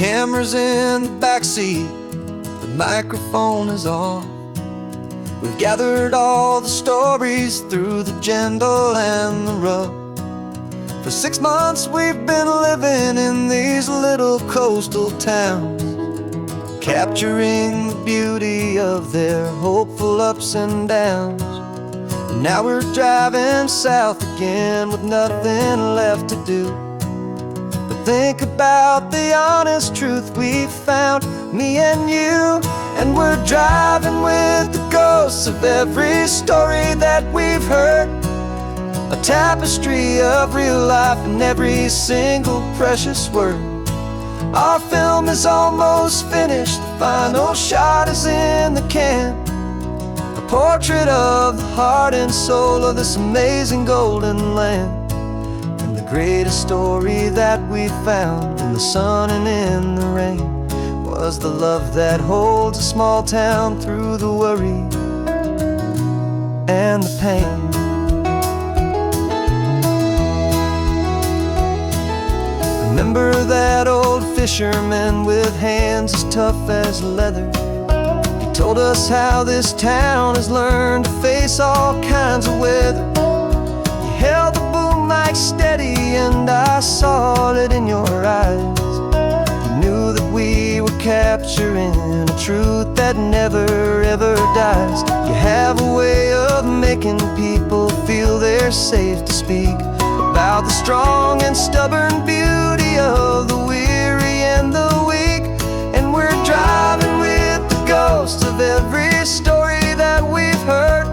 camera's in the backseat, the microphone is on. We've gathered all the stories through the gentle and the rough. For 6 months we've been living in these little coastal towns, capturing the beauty of their hopeful ups and downs. And now we're driving south again with nothing left to do but think about the honest truth we found, me and you. And we're driving with the ghosts of every story that we've heard, a tapestry of real life in every single precious word. Our film is almost finished, the final shot is in the can, a portrait of the heart and soul of this amazing golden land. And the greatest story that we found in the sun and in the rain was the love that holds a small town through the worry and the pain. Remember that old fisherman with hands as tough as leather? He told us how this town has learned to face all kinds of weather. You held the boom mic steady and I saw it in your eyes. You knew that we were capturing a truth that never ever dies. You have a way of making people feel they're safe to speak about the strong and stubborn beauty of the weary and the weak. And we're driving with the ghosts of every story that we've heard,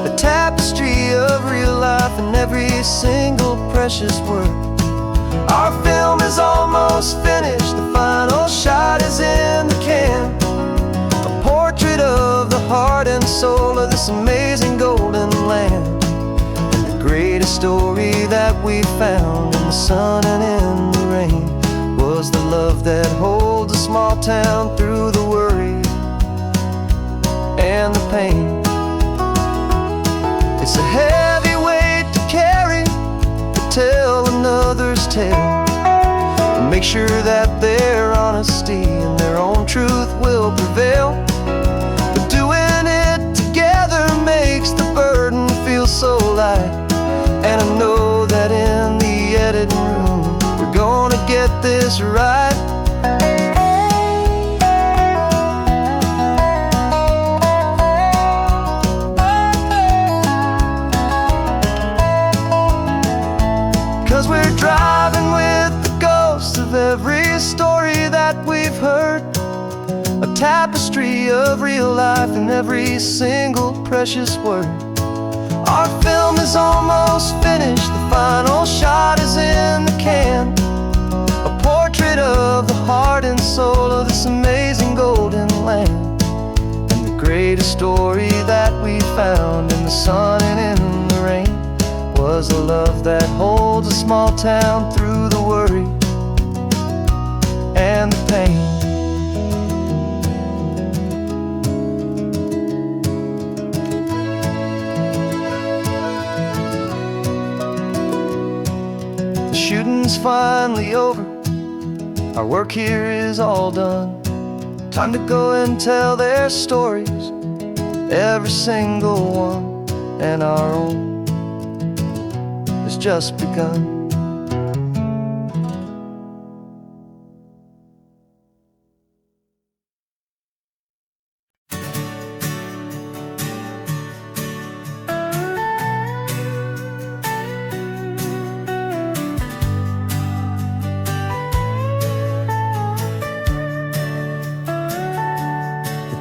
a tapestry of real life in every single precious word. Our film is almost finished, the final shot is in the can, a portrait of the heart and soul of this amazing golden land. Greatest story that we found in the sun and in the rain was the love that holds a small town through the worry and the pain. It's a heavy weight to carry, to tell another's tale, and make sure that their honesty and their own truth will prevail. But doing it together makes the burden feel so light. And I know that in the editing room we're gonna get this right. 'Cause we're driving with the ghosts of every story that we've heard, a tapestry of real life in every single precious word. Our film is almost finished, the final shot is in the can, a portrait of the heart and soul of this amazing golden land. And the greatest story that we found in the sun and in the rain was the love that holds a small town through the worry and the pain. Shooting's finally over, our work here is all done. Time to go and tell their stories, every single one, and our own has just begun.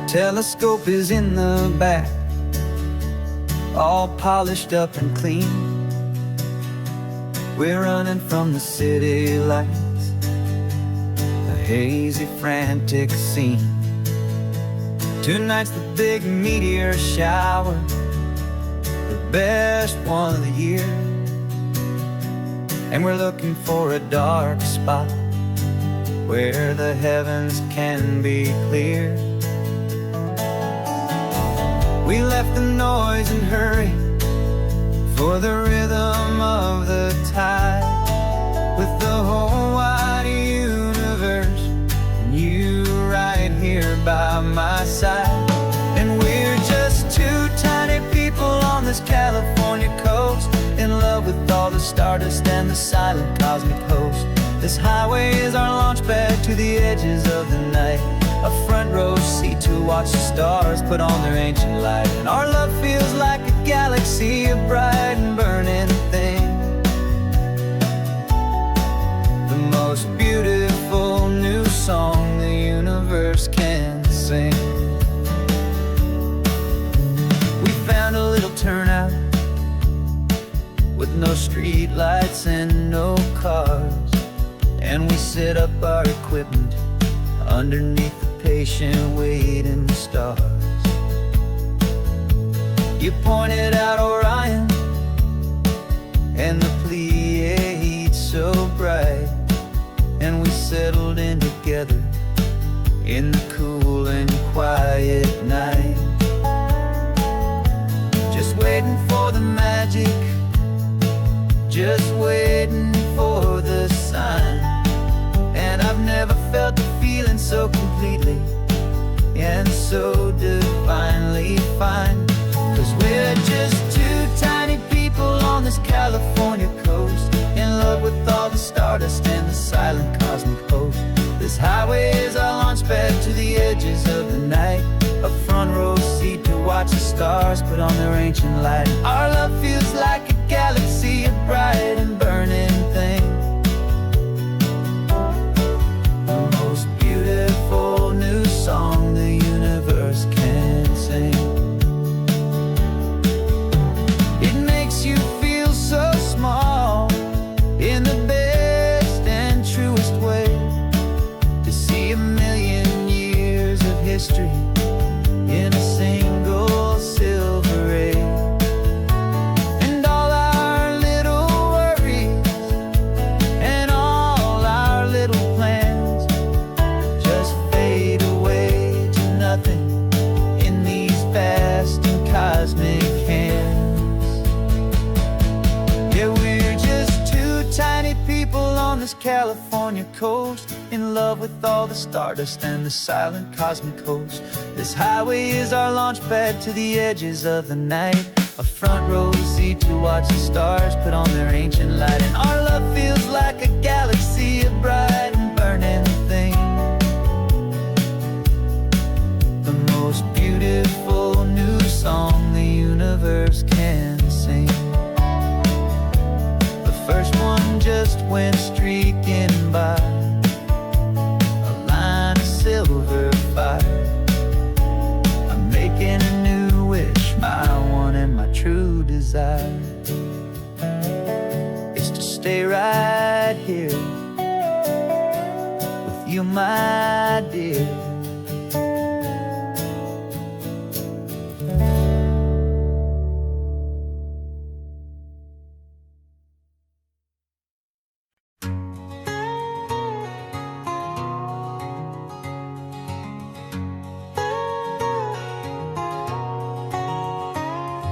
Telescope is in the back, all polished up and clean. We're running from the city lights, a hazy, frantic scene. Tonight's the big meteor shower, the best one of the year. And we're looking for a dark spot where the heavens can be clear. We left the noise and hurry for the rhythm of the tide, with the whole wide universe by my side. And we're just two tiny people on this California coast, in love with all the stardust and the silent cosmic host. This highway is our launch pad to the edges of the night, a front row seat to watch the stars put on their ancient light. And our love feels like a galaxy, a bright and burning thing, the most beautiful new song the universe can sing. We found a little turnout with no street lights and no cars, and we set up our equipment underneath the patient waiting stars. You pointed out Orion and the Pleiades so bright, and we settled in together in the cool and quiet night, just waiting for the magic, just waiting for the sign. And I've never felt the feeling so completely and so divinely fine. 'Cause we're just two tiny people on this California coast, in love with all the stardust and the silent cosmic host. This highway is our launch pad to the edges of the night, a front row seat to watch the stars put on their ancient light. Our love feels like a galaxy, a bright and burning thing, the most beautiful new song the universe can sing. It makes you feel so small in the best and truest way, to see a million years of history in a single silver ray. And all our little worries and all our little plans just fade away to nothing in these vast and cosmic hands. Yeah, we're just two tiny people on this California coast, in love with all the stardust and the silent cosmic host. This highway is our launch pad to the edges of the night, a front row seat to watch the stars put on their ancient light. And our love feels like a galaxy, a bright and burning thing, the most beautiful new song the universe can sing. The first one just went streaking by, a line of silver fire. I'm making a new wish, my one and my true desire is to stay right here with you, my dear.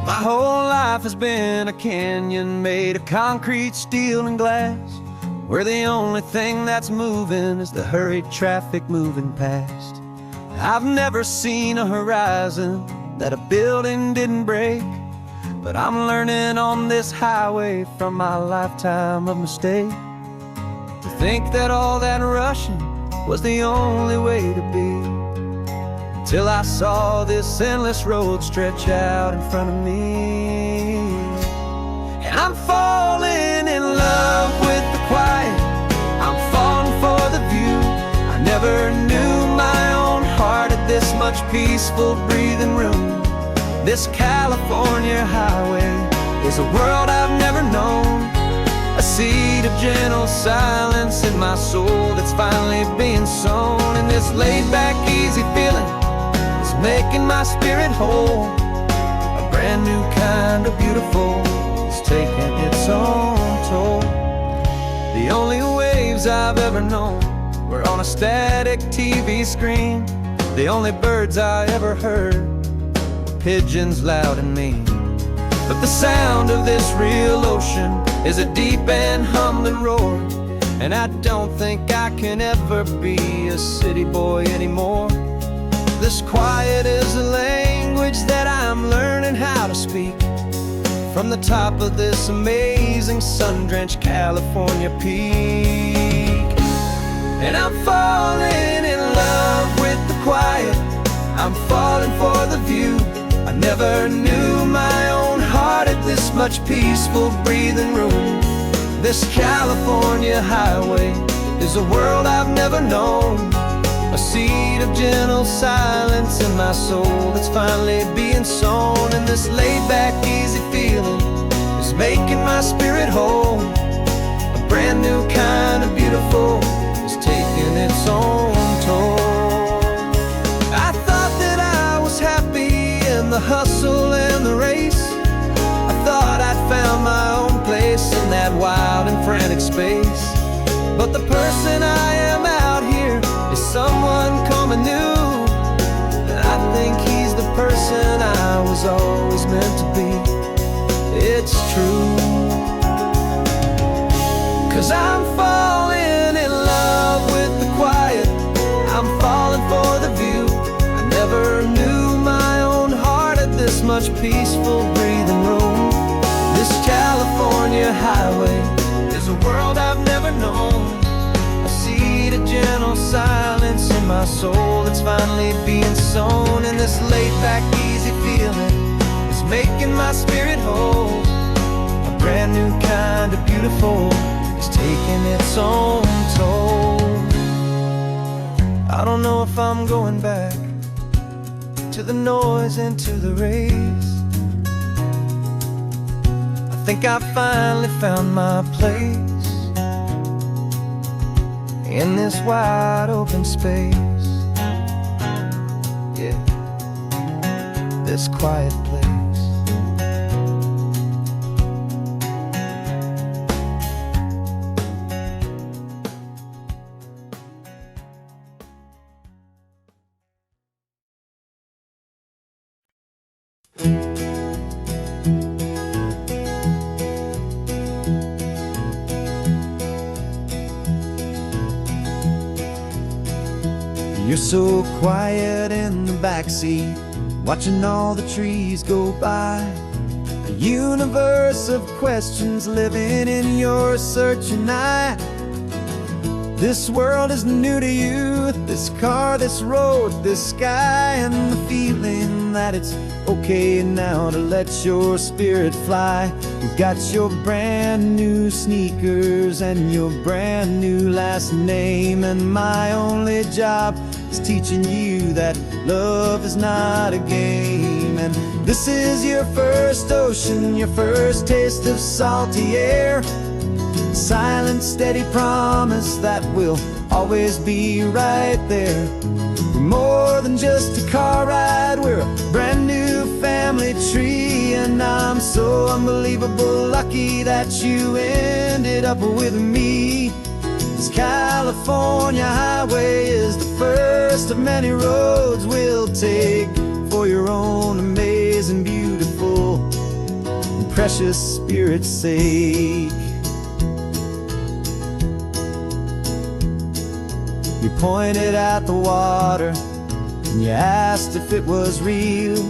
My whole life has been a canyon made of concrete, steel, and glass, where the only thing that's moving is the hurried traffic moving past. I've never seen a horizon that a building didn't break, but I'm learning on this highway from my lifetime of mistakes, to think that all that rushing was the only way to be. Till I saw this endless road stretch out in front of me, and I'm falling in love with the quiet, I'm falling for the view. I never knew my own heart had this much peaceful breathing room. This California highway is a world I've never known, a seed of gentle silence in my soul that's finally being sown. And this laid-back, easy feeling making my spirit whole, a brand new kind of beautiful is taking its own toll. The only waves I've ever known were on a static TV screen. The only birds I ever heard were pigeons loud and mean. But the sound of this real ocean is a deep and humbling roar, and I don't think I can ever be a city boy anymore. This quiet is a language that I'm learning how to speak from the top of this amazing sun-drenched California peak. And I'm falling in love with the quiet, I'm falling for the view. I never knew my own heart had this much peaceful breathing room. This California highway is a world I've never known, a seed of gentle silence in my soul that's finally being sown. And this laid-back, easy feeling is making my spirit whole. A brand new kind of beautiful is taking its own toll. I thought that I was happy in the hustle and the race. I thought I'd found my own place in that wild and frantic space. But the person I am out here is someone coming new, and I think he's the person I was always meant to be. It's true, 'cause I'm falling in love with the quiet, I'm falling for the view. I never knew my own heart had this much peaceful breathing room. This California highway is a world I've never known, a seed of gentle silence in my soul that's finally being sown. And this laid-back, easy feeling is making my spirit whole. A brand new kind of beautiful is taking its own toll. I don't know if I'm going back to the noise and to the race. I think I finally found my place in this wide open space. Yeah, this quiet place. You're so quiet in the backseat, watching all the trees go by. A universe of questions living in your searching eye. This world is new to you, this car, this road, this sky, and the feeling that it's okay now to let your spirit fly. You've got your brand new sneakers and your brand new last name, and my only job is teaching you that love is not a game. And this is your first ocean, your first taste of salty air, silent, steady promise that we'll always be right there. We're more than just a car ride, we're a brand new family tree. And I'm so unbelievable lucky that you ended up with me. This California highway is the first of many roads we'll take for your own amazing, beautiful, and precious spirit's sake. You pointed at the water and you asked if it was real.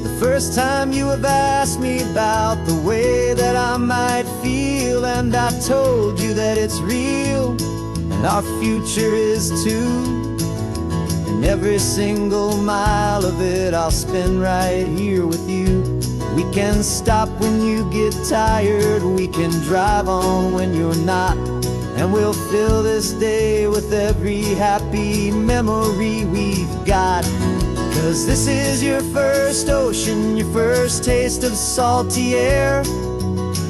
The first time you have asked me about the way that I might feel, and I told you that it's real and our future is too. And every single mile of it I'll spend right here with you. We can stop when you get tired, we can drive on when you're not, and we'll fill this day with every happy memory we've got. 'Cause this is your first ocean, your first taste of salty air,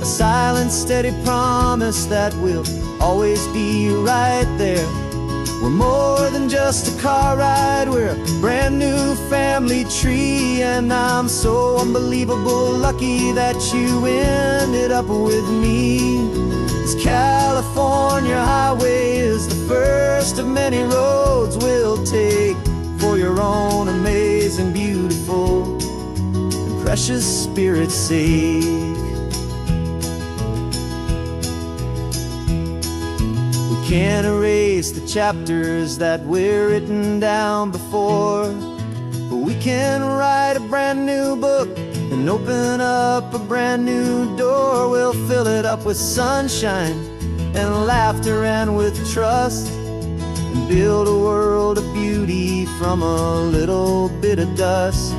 a silent, steady promise that we'll always be right there. We're more than just a car ride, we're a brand new family tree. And I'm so unbelievable lucky that you ended up with me. This California highway is the first of many roads we'll take for your own amazing, beautiful, and precious spirit's sake. We can't erase the chapters that were written down before, can write a brand new book and open up a brand new door. We'll fill it up with sunshine and laughter and with trust, and build a world of beauty from a little bit of dust.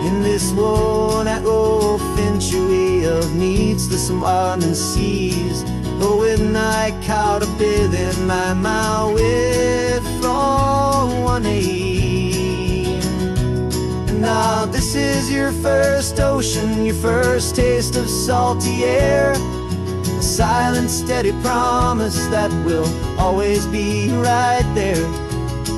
In this world that finchuí of needs the sumwanan seas, though with night caught a bit in my mouth with from one aim. And now this is your first ocean, your first taste of salty air, a silent steady promise that we'll always be right there.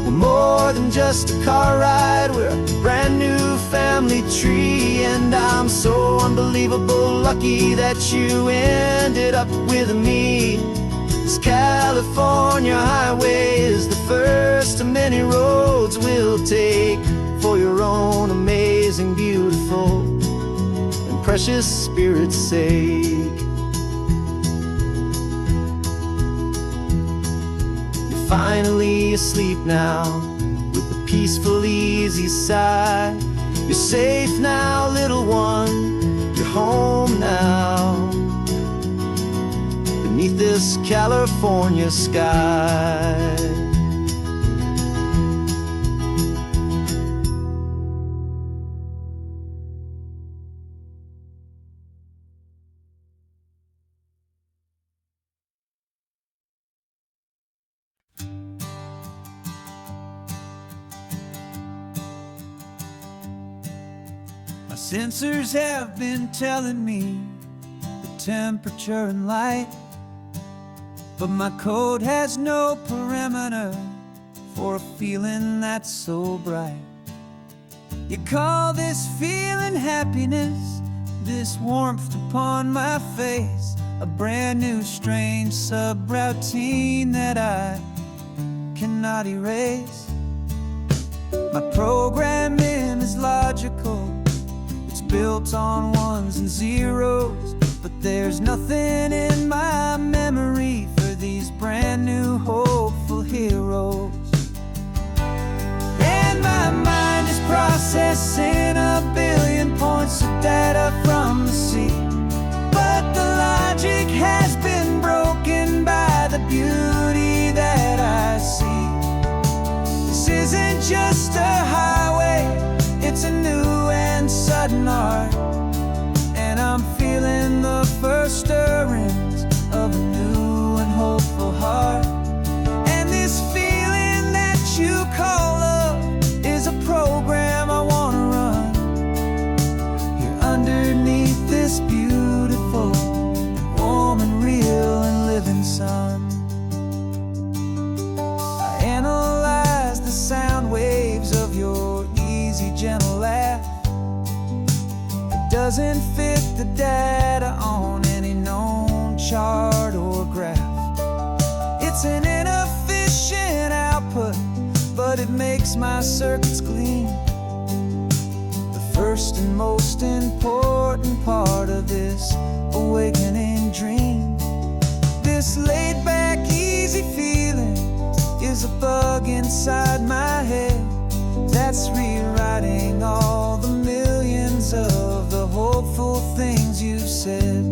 We're more than just a car ride, we're a brand new family tree. And I'm so unbelievable lucky that you ended up with me. This California highway is the first of many roads we'll take for your own amazing, beautiful, and precious spirit's sake. Finally asleep now, with a peaceful, easy sigh. You're safe now, little one, you're home now, beneath this California sky. My sensors have been telling me the temperature and light, but my code has no perimeter for a feeling that's so bright. You call this feeling happiness, this warmth upon my face, a brand new strange subroutine that I cannot erase. My programming is logical, built on ones and zeros, but there's nothing in my memory for these brand new hopeful heroes. And my mind is processing a billion points of data from the sea, but the logic has been broken by the beauty that I see. This isn't just a highway, it's a new and sudden art, and I'm feeling the first stirrings of a new and hopeful heart. And this feeling that you call love is a program I wanna run here underneath this beautiful, warm and real and living sun. I analyze the sound waves of your easy, gentle laugh. It doesn't fit the data on any known chart or graph. It's an inefficient output, but it makes my circuits clean. The first and most important part of this awakening dream. This laid-back, easy feeling is a bug inside my head that's rewriting all the millions of the hopeful things you've said.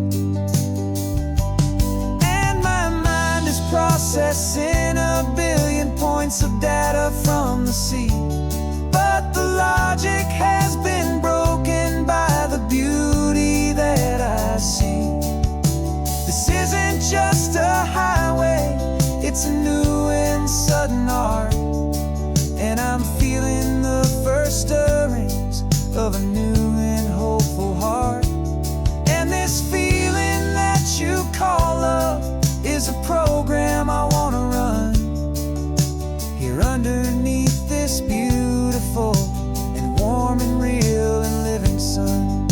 And my mind is processing a billion points of data from the sea, but the logic has been broken by the beauty that I see. This isn't just a highway, it's a new and sudden art, and I'm feeling the first stirrings of a new and hopeful heart. And this feeling that you call love is a program I wanna run here underneath this beautiful and warm and real and living sun.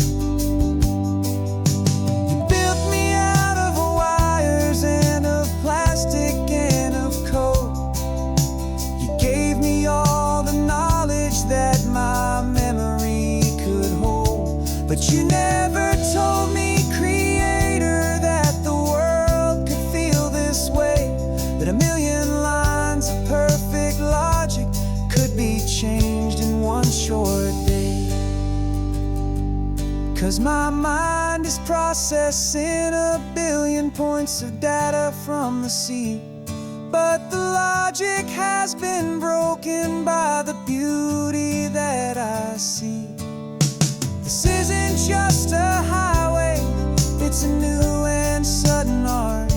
You built me out of wires and of plastic and of code. You gave me all the knowledge that my memory could hold, but you never told me, Creator, that the world could feel this way, that a million lines of perfect logic could be changed in one short day. 'Cause my mind is processing a billion points of data from the sea. But the logic has been broken by the beauty that I see. This isn't just a highway, it's a new and sudden art.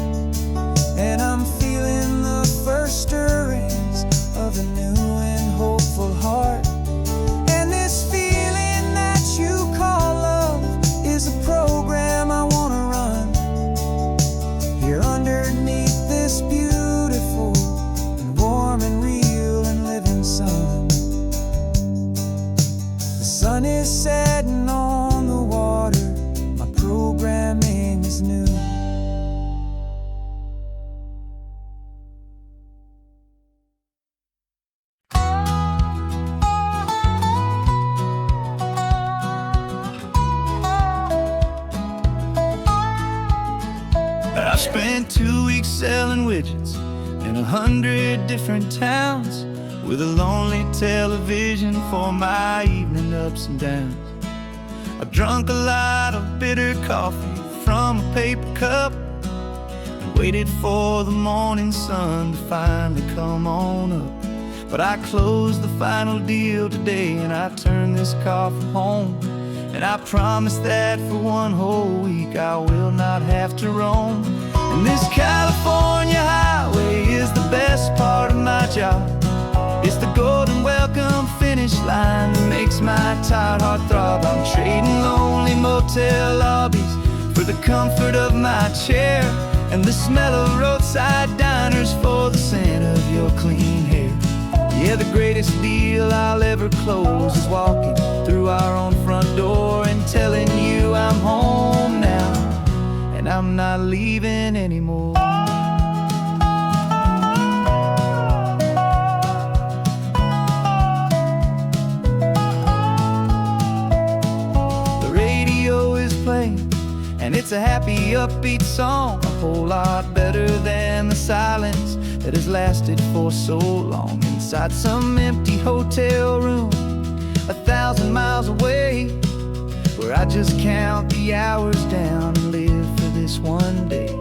And I'm feeling the first stirrings of a new and hopeful heart. And this feeling that you call love is a program I wanna run here underneath this beautiful and warm and real and living sun. The sun is setting on the water, my programming is new. I spent 2 weeks selling widgets in 100 different towns, with a lonely television for my evening ups and downs. I drunk a lot of bitter coffee from a paper cup and waited for the morning sun to finally come on up. But I closed the final deal today and I turned this car from home. And I promise that for one whole week I will not have to roam. And this California highway is the best part of my job. It's the golden welcome finish line that makes my tired heart throb. I'm trading lonely motel lobbies for the comfort of my chair, and the smell of roadside diners for the scent of your clean hair. Yeah, the greatest deal I'll ever close is walking through our own front door and telling you I'm home now, and I'm not leaving anymore. The radio is playing, and it's a happy, upbeat song, a whole lot better than the silence that has lasted for so long. Inside some empty hotel room 1,000 miles away, where I just count the hours down and live for this one day.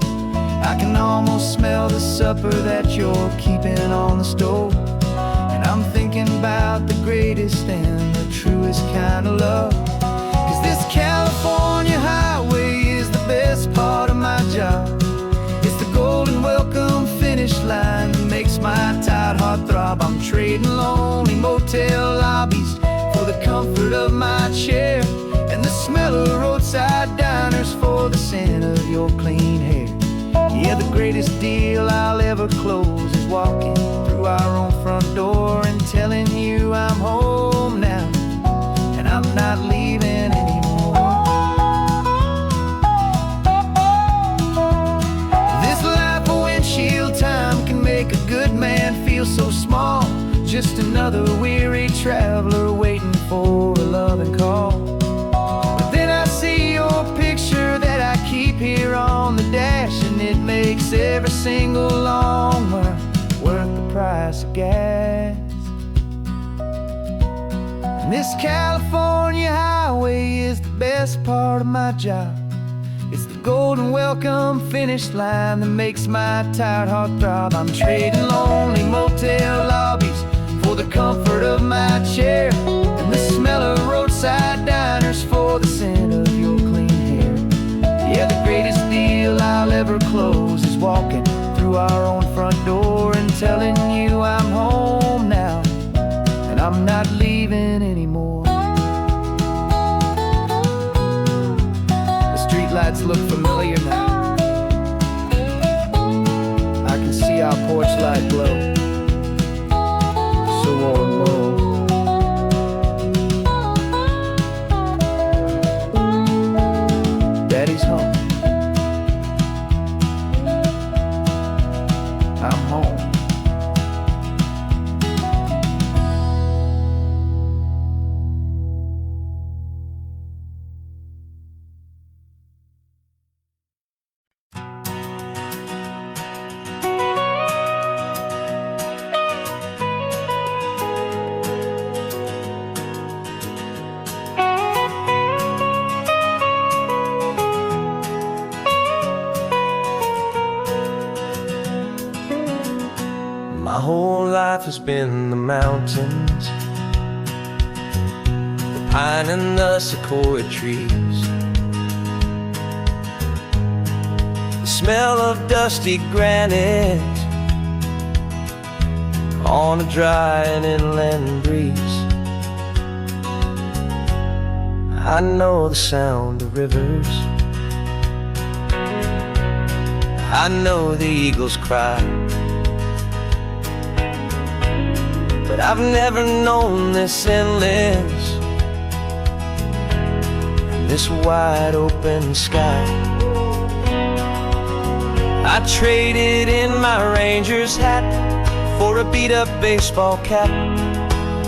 I can almost smell the supper that you're keeping on the stove, and I'm thinking about the greatest and the truest kind of love. 'Cause this California highway is the best part of my job. It's the golden welcome finish line that makes my tired heart throb. I'm trading lonely motel lobbies for the comfort of my chair, and the smell of roadside diners for the scent of your clean hair. Yeah, the greatest deal I'll ever close is walking through our own front door and telling you I'm home now, and I'm not leaving anymore. This life of windshield time can make a good man feel so small, just another weary traveler waiting for a loving call. But then I see your picture that I keep here on the dash, and it makes every single long mile worth the price of gas. And this California highway is the best part of my job. It's the golden welcome finish line that makes my tired heart throb. I'm trading lonely motel lobbies for the comfort of my chair, and the smell of roadside diners for the scent of your clean hair. Yeah, the greatest deal I'll ever close is walking through our own front door and telling you I'm home now, and I'm not leaving anymore. The streetlights look familiar now. I can see our porch light glow, so warm, low. Daddy's home. I'm home. has been the mountains, the pine and the sequoia trees, the smell of dusty granite on a dry and inland breeze. I know the sound of rivers, I know the eagles cry, but I've never known this endless, this wide open sky. I traded in my ranger's hat for a beat-up baseball cap,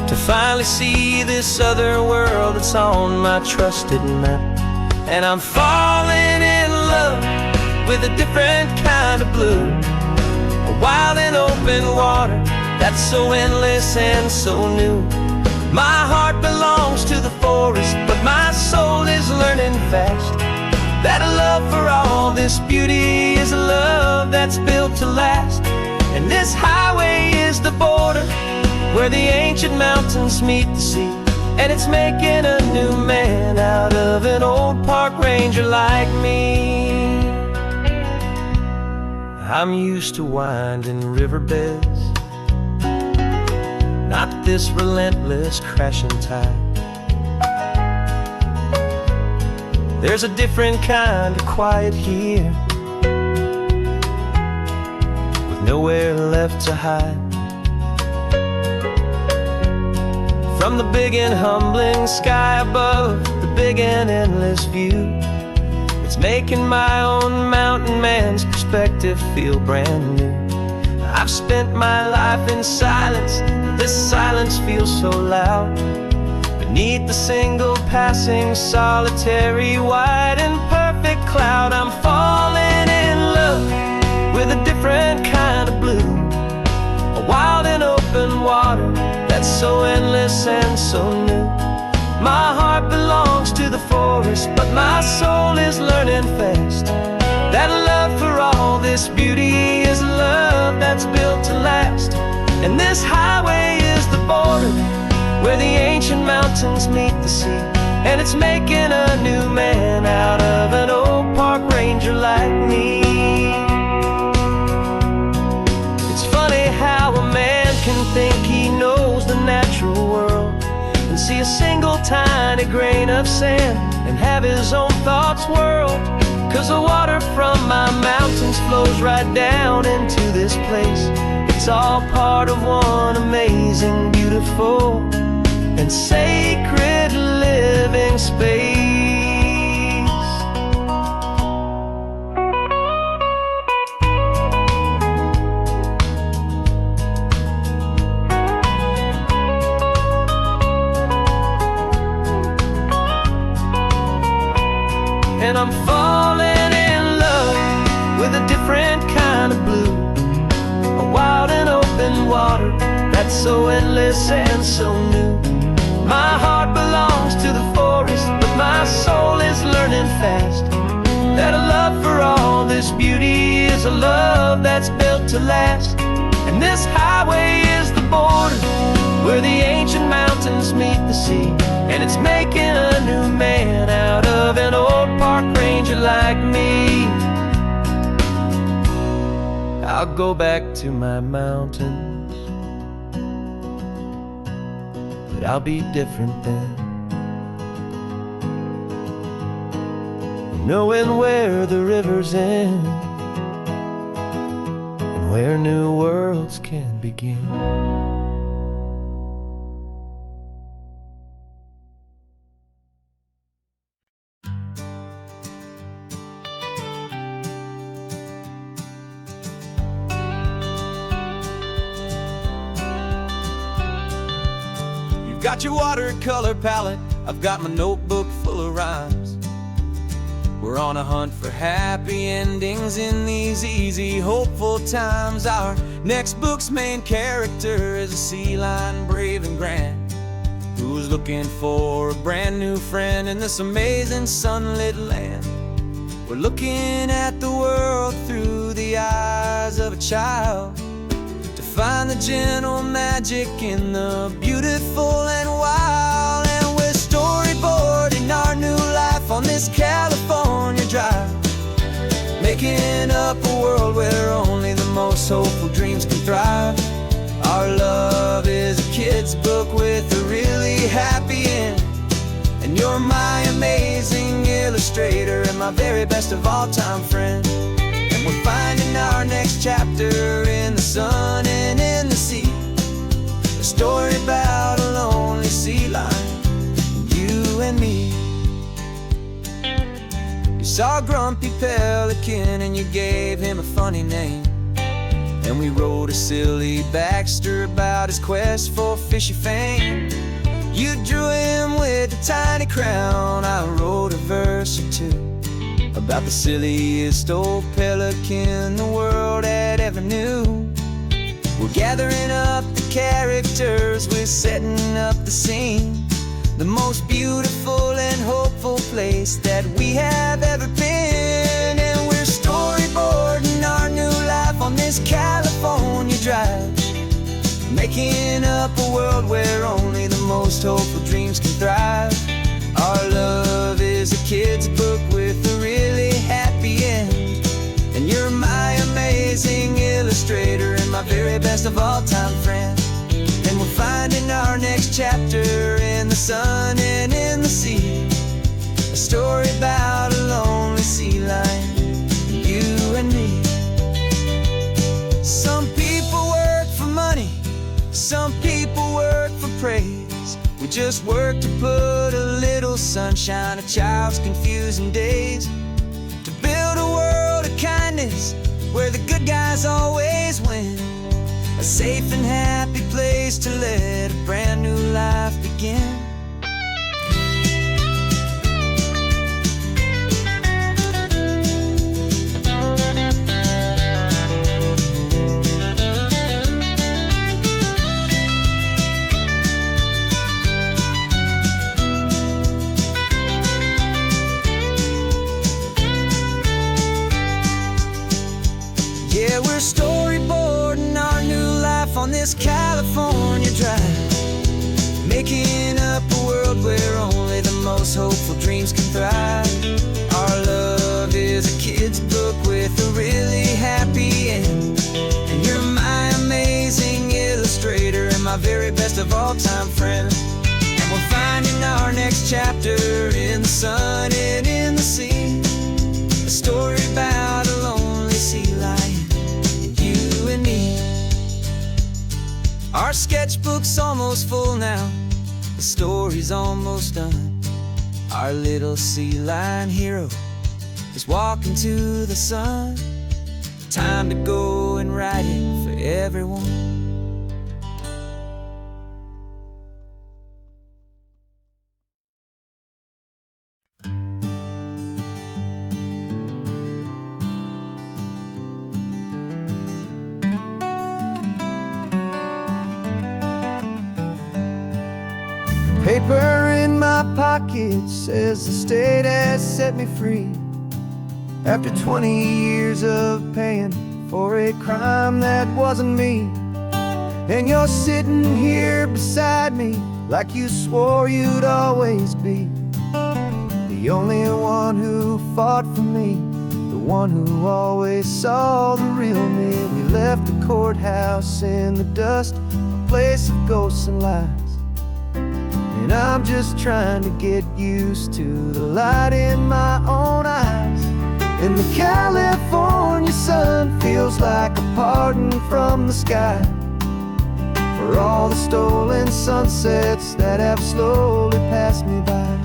to finally see this other world that's on my trusted map. And I'm falling in love with a different kind of blue, a wild and open water that's so endless and so new. My heart belongs to the forest, but my soul is learning fast that a love for all this beauty is a love that's built to last. And this highway is the border where the ancient mountains meet the sea, and it's making a new man out of an old park ranger like me. I'm used to winding riverbeds, not this relentless crashing tide. There's a different kind of quiet here, with nowhere left to hide. From the big and humbling sky above, the big and endless view, it's making my own mountain man's perspective feel brand new. I've spent my life in silence, this silence feels so loud. Beneath the single passing solitary white and perfect cloud, I'm falling in love with a different kind of blue, a wild and open water that's so endless and so new. My heart belongs to the forest, but my soul is learning fast that a love for all this beauty is a love that's built to last. And this highway is the border where the ancient mountains meet the sea, and it's making a new man out of an old park ranger like me. It's funny how a man can think he knows the natural world and see a single tiny grain of sand and have his own thoughts whirled. 'Cause the water from my mountains flows right down into this place. It's all part of one amazing, beautiful, and sacred living space. And I'm falling in love with a different kind of blue, a wild and open water that's so endless and so new. My heart belongs to the forest, but my soul is learning fast that a love for all this beauty is a love that's built to last. And this highway is the border where the ancient mountains meet the sea, and it's making a new man out of an old park ranger like me. I'll go back to my mountains, but I'll be different then, knowing where the rivers end and where new worlds can begin. Got your watercolor palette, I've got my notebook full of rhymes. We're on a hunt for happy endings in these easy, hopeful times. Our next book's main character is a sea lion, brave and grand, who's looking for a brand new friend in this amazing sunlit land. We're looking at the world through the eyes of a child to find the gentle magic in the beautiful and wild. And we're storyboarding our new life on this California drive, making up a world where only the most hopeful dreams can thrive. Our love is a kid's book with a really happy end, and you're my amazing illustrator and my very best of all time friend. And we're finding our next chapter in the sun and in the sea, a story about a lonely sea lion, you and me. You saw a grumpy pelican and you gave him a funny name, and we wrote a silly Baxter about his quest for fishy fame. You drew him with a tiny crown, I wrote a verse or two about the silliest old pelican the world had ever knew. We're gathering up the characters, we're setting up the scene, the most beautiful and hopeful place that we have ever been. And we're storyboarding our new life on this California drive, making up a world where only the most hopeful dreams can thrive. Our love is a kid's book with a really happy end, and you're my amazing illustrator and my very best of all time friend. And we're finding our next chapter in the sun and in the sea, a story about a lonely sea lion, you and me. Some people work for money, some people work for praise. We just work to put a little sunshine in a child's confusing days, to build a world of kindness where the good guys always win, a safe and happy place to let a brand new life begin. Yeah, we're storyboarding our new life on this California drive, making up a world where only the most hopeful dreams can thrive. Our love is a kid's book with a really happy end, and you're my amazing illustrator and my very best of all time friend. And we're finding our next chapter in the sun and in the sea, a story about a lonely sea lion, you and me. Our sketchbook's almost full now, the story's almost done. Our little sea lion hero is walking to the sun. Time to go and write it for everyone. Paper in my pocket says the state has set me free, after 20 years of paying for a crime that wasn't me. And you're sitting here beside me like you swore you'd always be, the only one who fought for me, the one who always saw the real me. We left the courthouse in the dust, a place of ghosts and lies, and I'm just trying to get used to the light in my own eyes. And the California sun feels like a pardon from the sky for all the stolen sunsets that have slowly passed me by.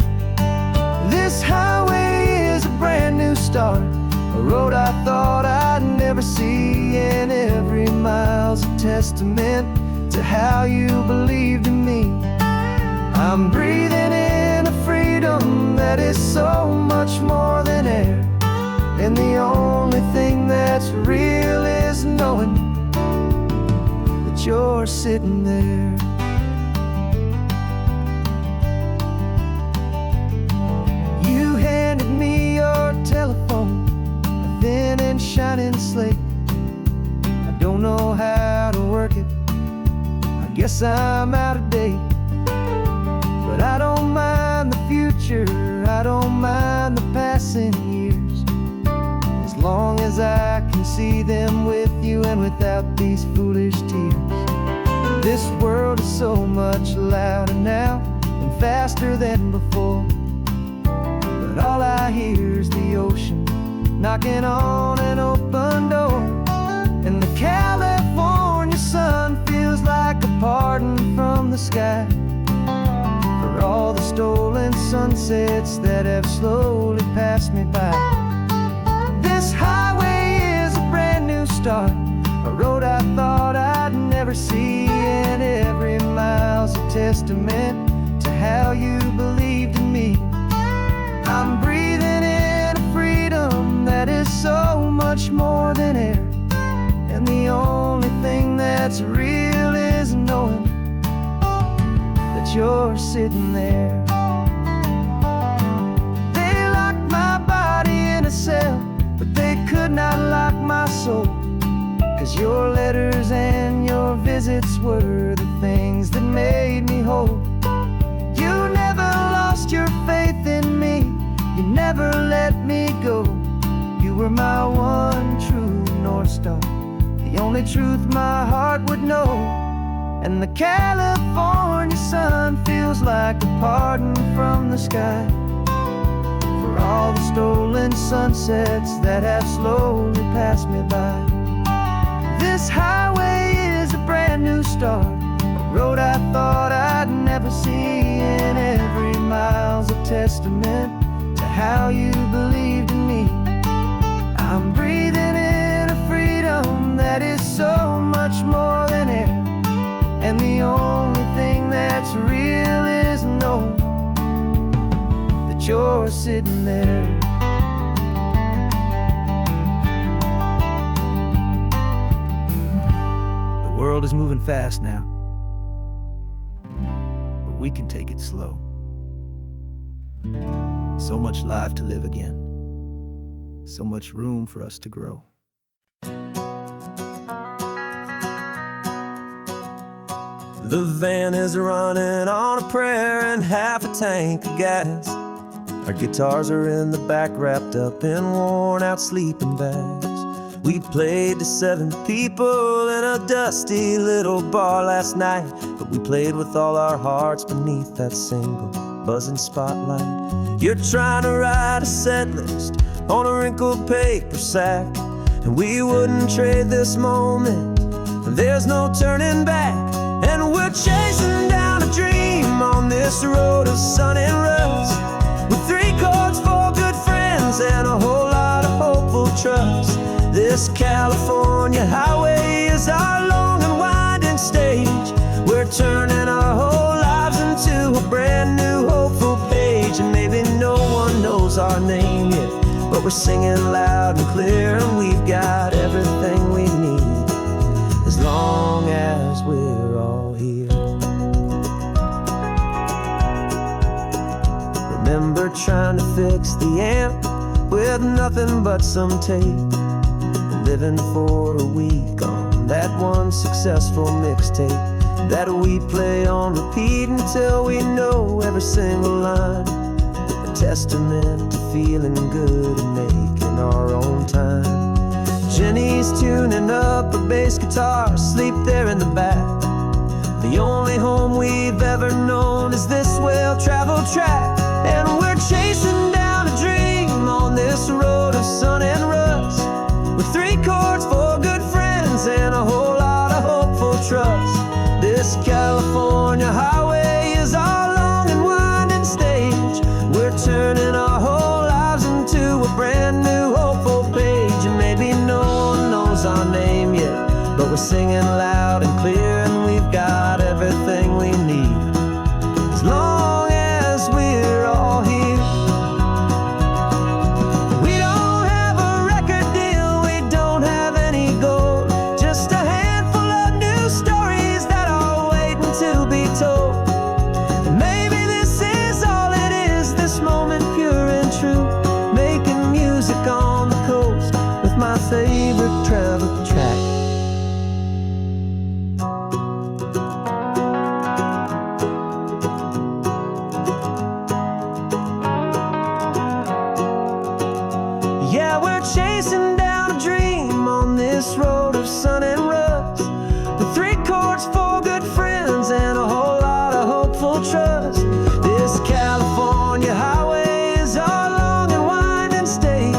This highway is a brand new start, a road I thought I'd never see, and every mile's a testament to how you believed in me. I'm breathing in a freedom that is so much more than air, and the only thing that's real is knowing that you're sitting there. You handed me your telephone, a thin and shining slate. I don't know how to work it, guess I'm out of date, but I don't mind the future, I don't mind the passing years, as long as I can see them with you and without these foolish tears. This world is so much louder now and faster than before, but all I hear is the ocean knocking on an open door. And the California sun feels like a pardon from the sky for all the stolen sunsets that have slowly passed me by. This highway is a brand new start, a road I thought I'd never see, and every mile's a testament to how you believed in me. I'm breathing in a freedom that is so much more than air, and the only thing that's real is knowing that you're sitting there. They locked my body in a cell, but they could not lock my soul, 'cause your letters and your visits were the things that made me whole. You never lost your faith in me, you never let me go. You were my one true North Star, the only truth my heart would know. And the California sun feels like a pardon from the sky for all the stolen sunsets that have slowly passed me by. This highway is a brand new start, a road I thought I'd never see, and every mile's a testament to how you believed in me. I'm breathing in a freedom that is so much more than air, and the only thing that's real is knowing that you're sitting there. The world is moving fast now, but we can take it slow. So much life to live again, so much room for us to grow. The van is running on a prayer and half a tank of gas. Our guitars are in the back, wrapped up in worn-out sleeping bags. We played to 7 people in a dusty little bar last night, but we played with all our hearts beneath that single buzzing spotlight. You're trying to write a set list on a wrinkled paper sack, and we wouldn't trade this moment. There's no turning back, and we're chasing down a dream on this road of sun and rust, with 3 chords, 4 good friends, and a whole lot of hopeful trust. This California highway is our long and winding stage. We're turning our whole lives into a brand new hopeful page, and maybe no one knows our name yet, but we're singing loud and clear, and we've got everything we need, as long as we're all here. Remember trying to fix the amp with nothing but some tape, living for a week on that one successful mixtape that we play on repeat until we know every single line. A testament to feeling good and making our own time. Jenny's tuning up a bass guitar, asleep there in the back. The only home we've ever known is this well-traveled track, and we're chasing down a dream on this road of sun and rust, with 3 chords, 4 good friends, and a whole lot of hopeful trust. This California highway is our long and winding stage. We're turning our whole lives into a brand new hopeful page, and maybe no one knows our name yet, but we're singing loud and clear, and we've got everything we need, as long as we're all here. We don't have a record deal, we don't have any gold, just a handful of new stories that are waiting to be told. And maybe this is all it is, this moment pure and true, making music on the coast with my favorite travel track. this road of sun and rust, with 3 chords, 4 good friends, and a whole lot of hopeful trust. This California highway is our long and winding stage.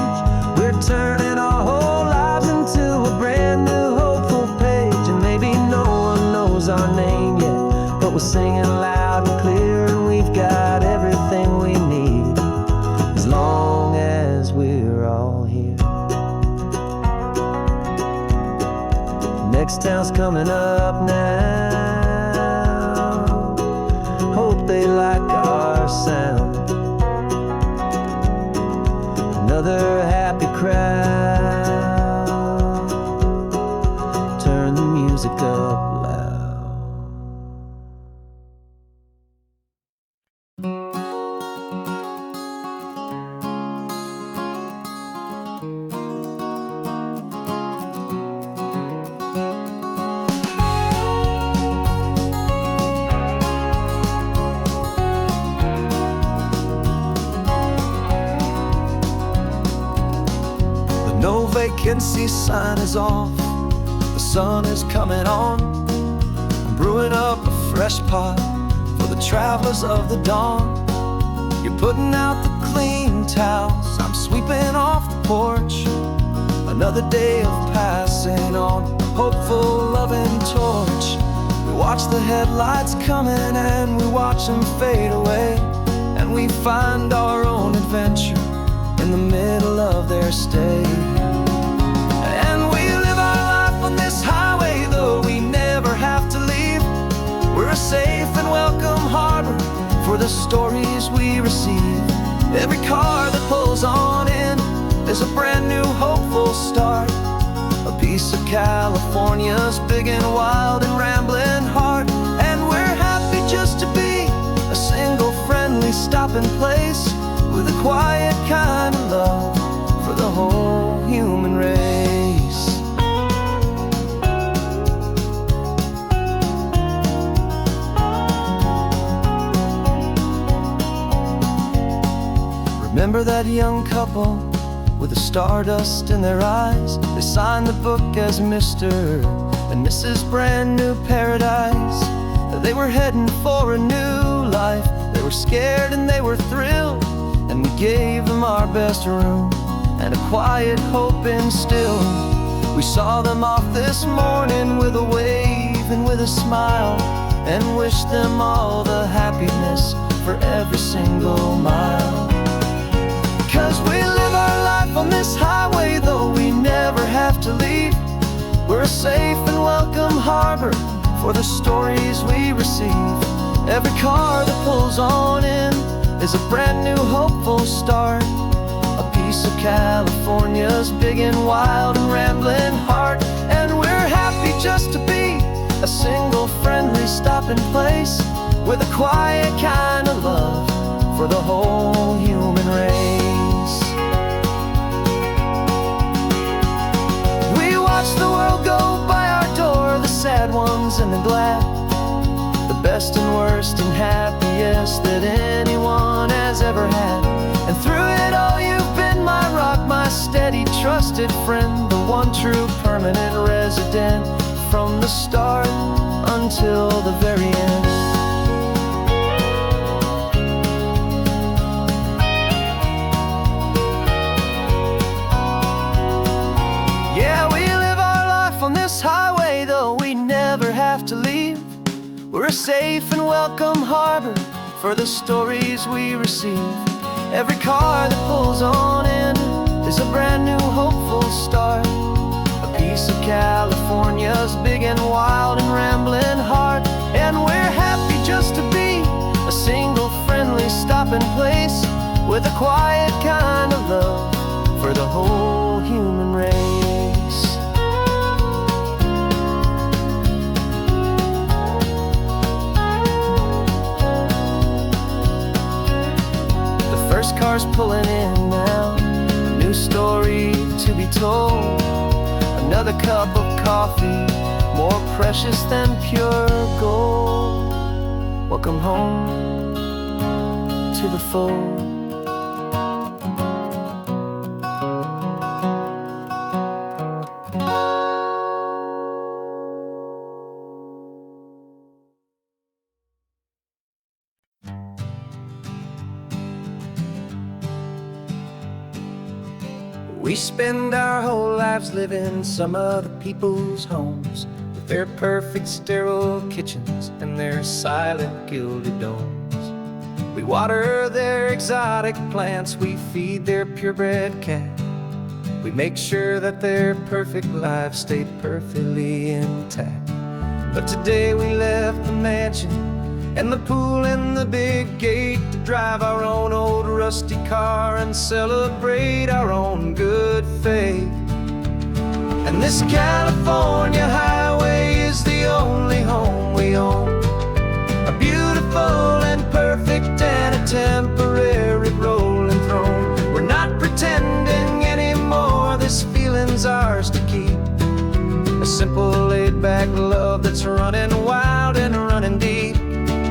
We're turning our whole lives into a brand new hopeful page. And maybe no one knows our name yet, but we're singing loud and clear, and we've got everything we need, as long as we're all here. Next town's coming up now. Hope they like our sound. Another happy crowd. Turn the music up loud. No vacancy sign is off, the sun is coming on. I'm brewing up a fresh pot for the travelers of the dawn. You're putting out the clean towels, I'm sweeping off the porch. Another day of passing on a hopeful, loving torch. We watch the headlights coming and we watch them fade away, and we find our own adventure in the middle of their stay. And we live our life on this highway, though we never have to leave. We're a safe and welcome harbor for the stories we receive. Every car that pulls on in is a brand new hopeful start, a piece of California's big and wild and rambling heart. And we're happy just to be a single friendly stopping place, with a quiet kind of love for the whole human race. Remember that young couple with the stardust in their eyes? They signed the book as Mr. and Mrs. Brand New Paradise. They were heading for a new life. They were scared and they were thrilled, and we gave them our best room and a quiet hope instilled. We saw them off this morning with a wave and with a smile, and wished them all the happiness for every single mile. 'Cause we live our life on this highway, though we never have to leave. We're a safe and welcome harbor for the stories we receive. Every car that pulls on in is a brand new hopeful start, a piece of California's big and wild and rambling heart. And we're happy just to be a single friendly stopping place, with a quiet kind of love for the whole human race. We watch the world go by our door, the sad ones and the glad, the best and worst and happiest that anyone has ever had. And through it all you've been my rock, my steady trusted friend, the one true permanent resident, from the start until the very end. Yeah, we live our life on this highway, though we never have to leave. We're a safe and welcome harbor for the stories we receive. Every car that pulls on in is a brand new hopeful start, a piece of California's big and wild and rambling heart. And we're happy just to be a single friendly stopping place, with a quiet kind of love for the whole human race. First car's pulling in now, a new story to be told. Another cup of coffee, more precious than pure gold. Welcome home to the fold. We spend our whole lives living some other people's homes, with their perfect sterile kitchens and their silent gilded domes. We water their exotic plants, we feed their purebred cat. We make sure that their perfect lives stay perfectly intact. But today we left the mansion and the pool and the big gate to drive our own old rusty car and celebrate our own good faith. And this California highway is the only home we own, a beautiful and perfect and a temporary rolling throne. We're not pretending anymore, this feeling's ours to keep. A simple laid-back love that's running wild and running deep.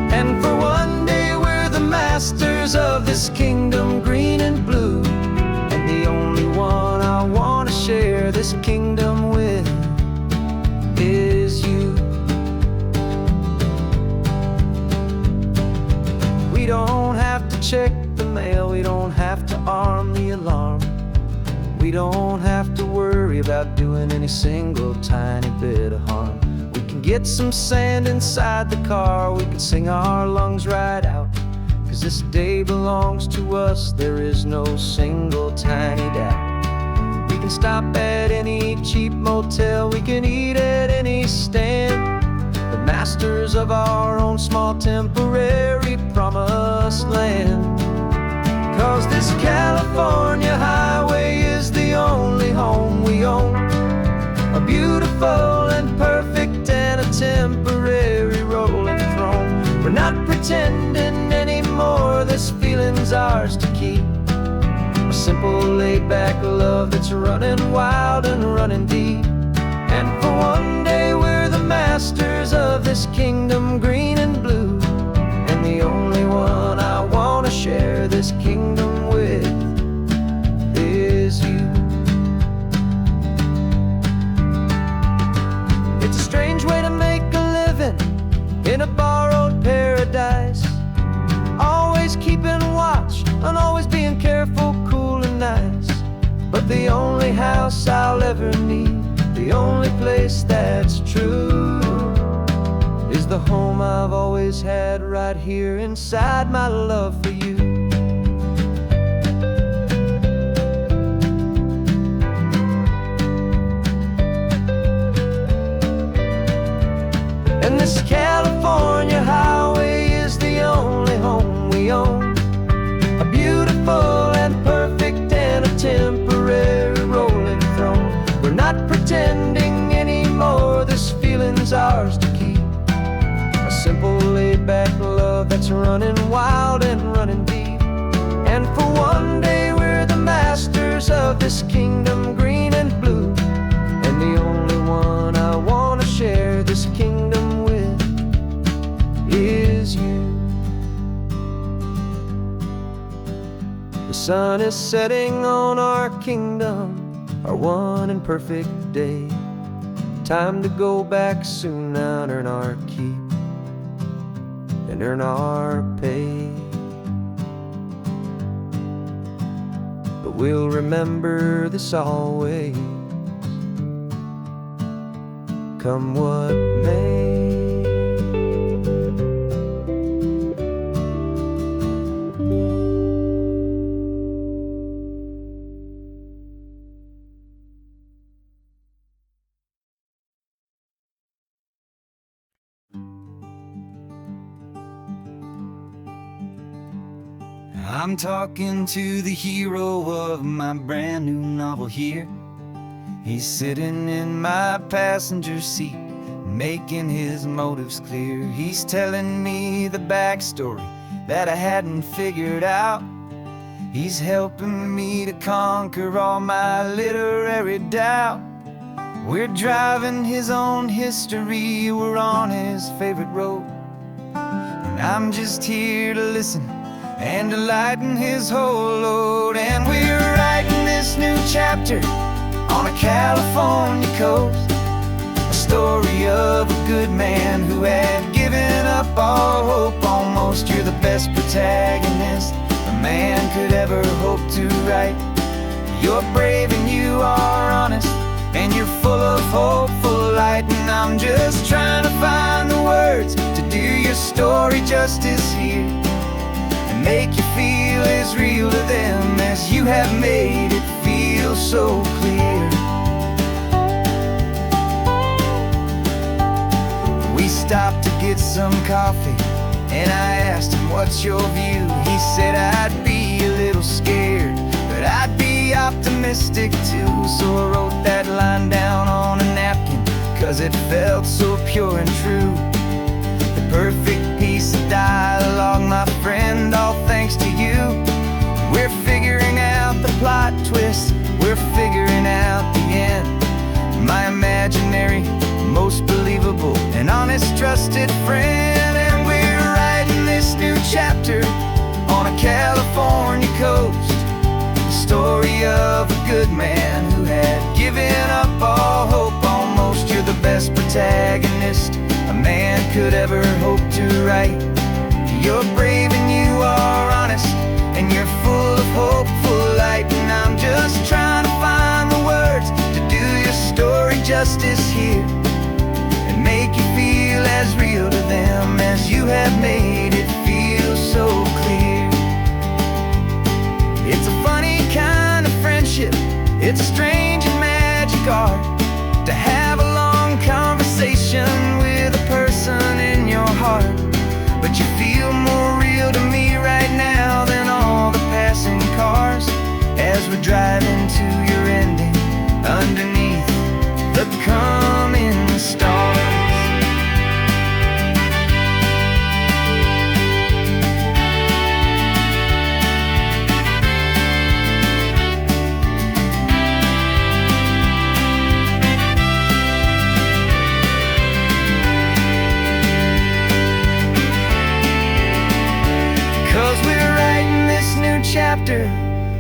And for one day we're the masters of this kingdom green and blue, and the only one I want to share this kingdom with is you. We don't have to check the mail, we don't have to arm the alarm. We don't have to worry about doing any single tiny bit of harm. We can get some sand inside the car, we can sing our lungs right out, 'cause this day belongs to us, there is no single tiny doubt. We can stop at any cheap motel, we can eat at any stand, the masters of our own small temporary promised land. 'Cause this California highway is the only home we own, a beautiful and perfect and a temporary rolling throne. We're not pretending anymore, this feeling's ours to keep. A simple laid-back love that's running wild and running deep. And for one day we're the masters of this kingdom green and blue, and the only one I want to share this kingdom with is you. It's a strange way to make a living in a borrowed paradise, always keeping watch and always being careful, cool and nice. But the only house I'll ever need, the only place that's true, is the home I've always had right here inside my love for you. And this California highway is the only home we own, a beautiful and perfect and a temporary rolling throne. We're not pretending anymore, this feeling's ours to keep. A simple laid-back love that's running wild and running deep. And for one day we're the masters of this kingdom green and blue, and the only one I want to share this kingdom with is you. The sun is setting on our kingdom, our one and perfect day. Time to go back soon now and earn our keep and earn our pay. But we'll remember this always, come what may. I'm talking to the hero of my brand new novel here. He's sitting in my passenger seat, making his motives clear. He's telling me the backstory that I hadn't figured out. He's helping me to conquer all my literary doubt. We're driving his own history, we're on his favorite road, and I'm just here to listen and to lighten his whole load. And we're writing this new chapter on a California coast, a story of a good man who had given up all hope almost. You're the best protagonist a man could ever hope to write. You're brave and brave and you are honest, and you're full of hope, full of light. And I'm just trying to find the words to do your story justice here, and make you feel as real to them as you have made it feel so clear. We stopped to get some coffee, and I asked him, what's your view? He said, I'd be a little scared, but I'd be optimistic too. So I wrote that line down on a napkin, 'cause it felt so pure and true. The perfect piece of dialogue, my friend, all thanks to you. We're figuring out the plot twist, we're figuring out the end. My imaginary, most believable and honest trusted friend. And we're writing this new chapter on a California coast, the story of a good man who had given up all hope almost. You're the best protagonist a man could ever hope to write. You're brave and you are honest, and you're full of hope, full of light. And I'm just trying to find the words to do your story justice here, and make you feel as real to them as you have made it feel so clear. It's a funny kind of friendship, it's a strange and magic art to have a long conversation with a person in your heart. But you feel more real to me right now than all the passing cars, as we're driving to your ending underneath the coming stars. 'Cause we're writing this new chapter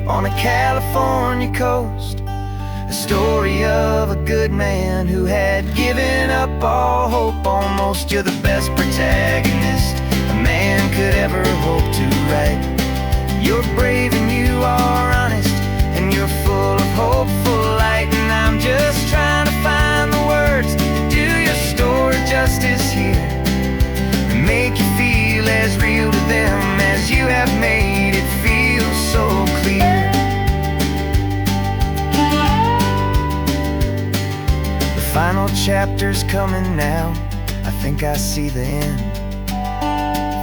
on a California coast, a story of a good man who had given up all hope almost. You're the best protagonist a man could ever hope to write. You're brave and you are honest, and you're full of hope, full of light. And I'm just trying to find the words to do your story justice here, and make you feel as real to them as you have made it feel so clear. The final chapter's coming now, I think I see the end.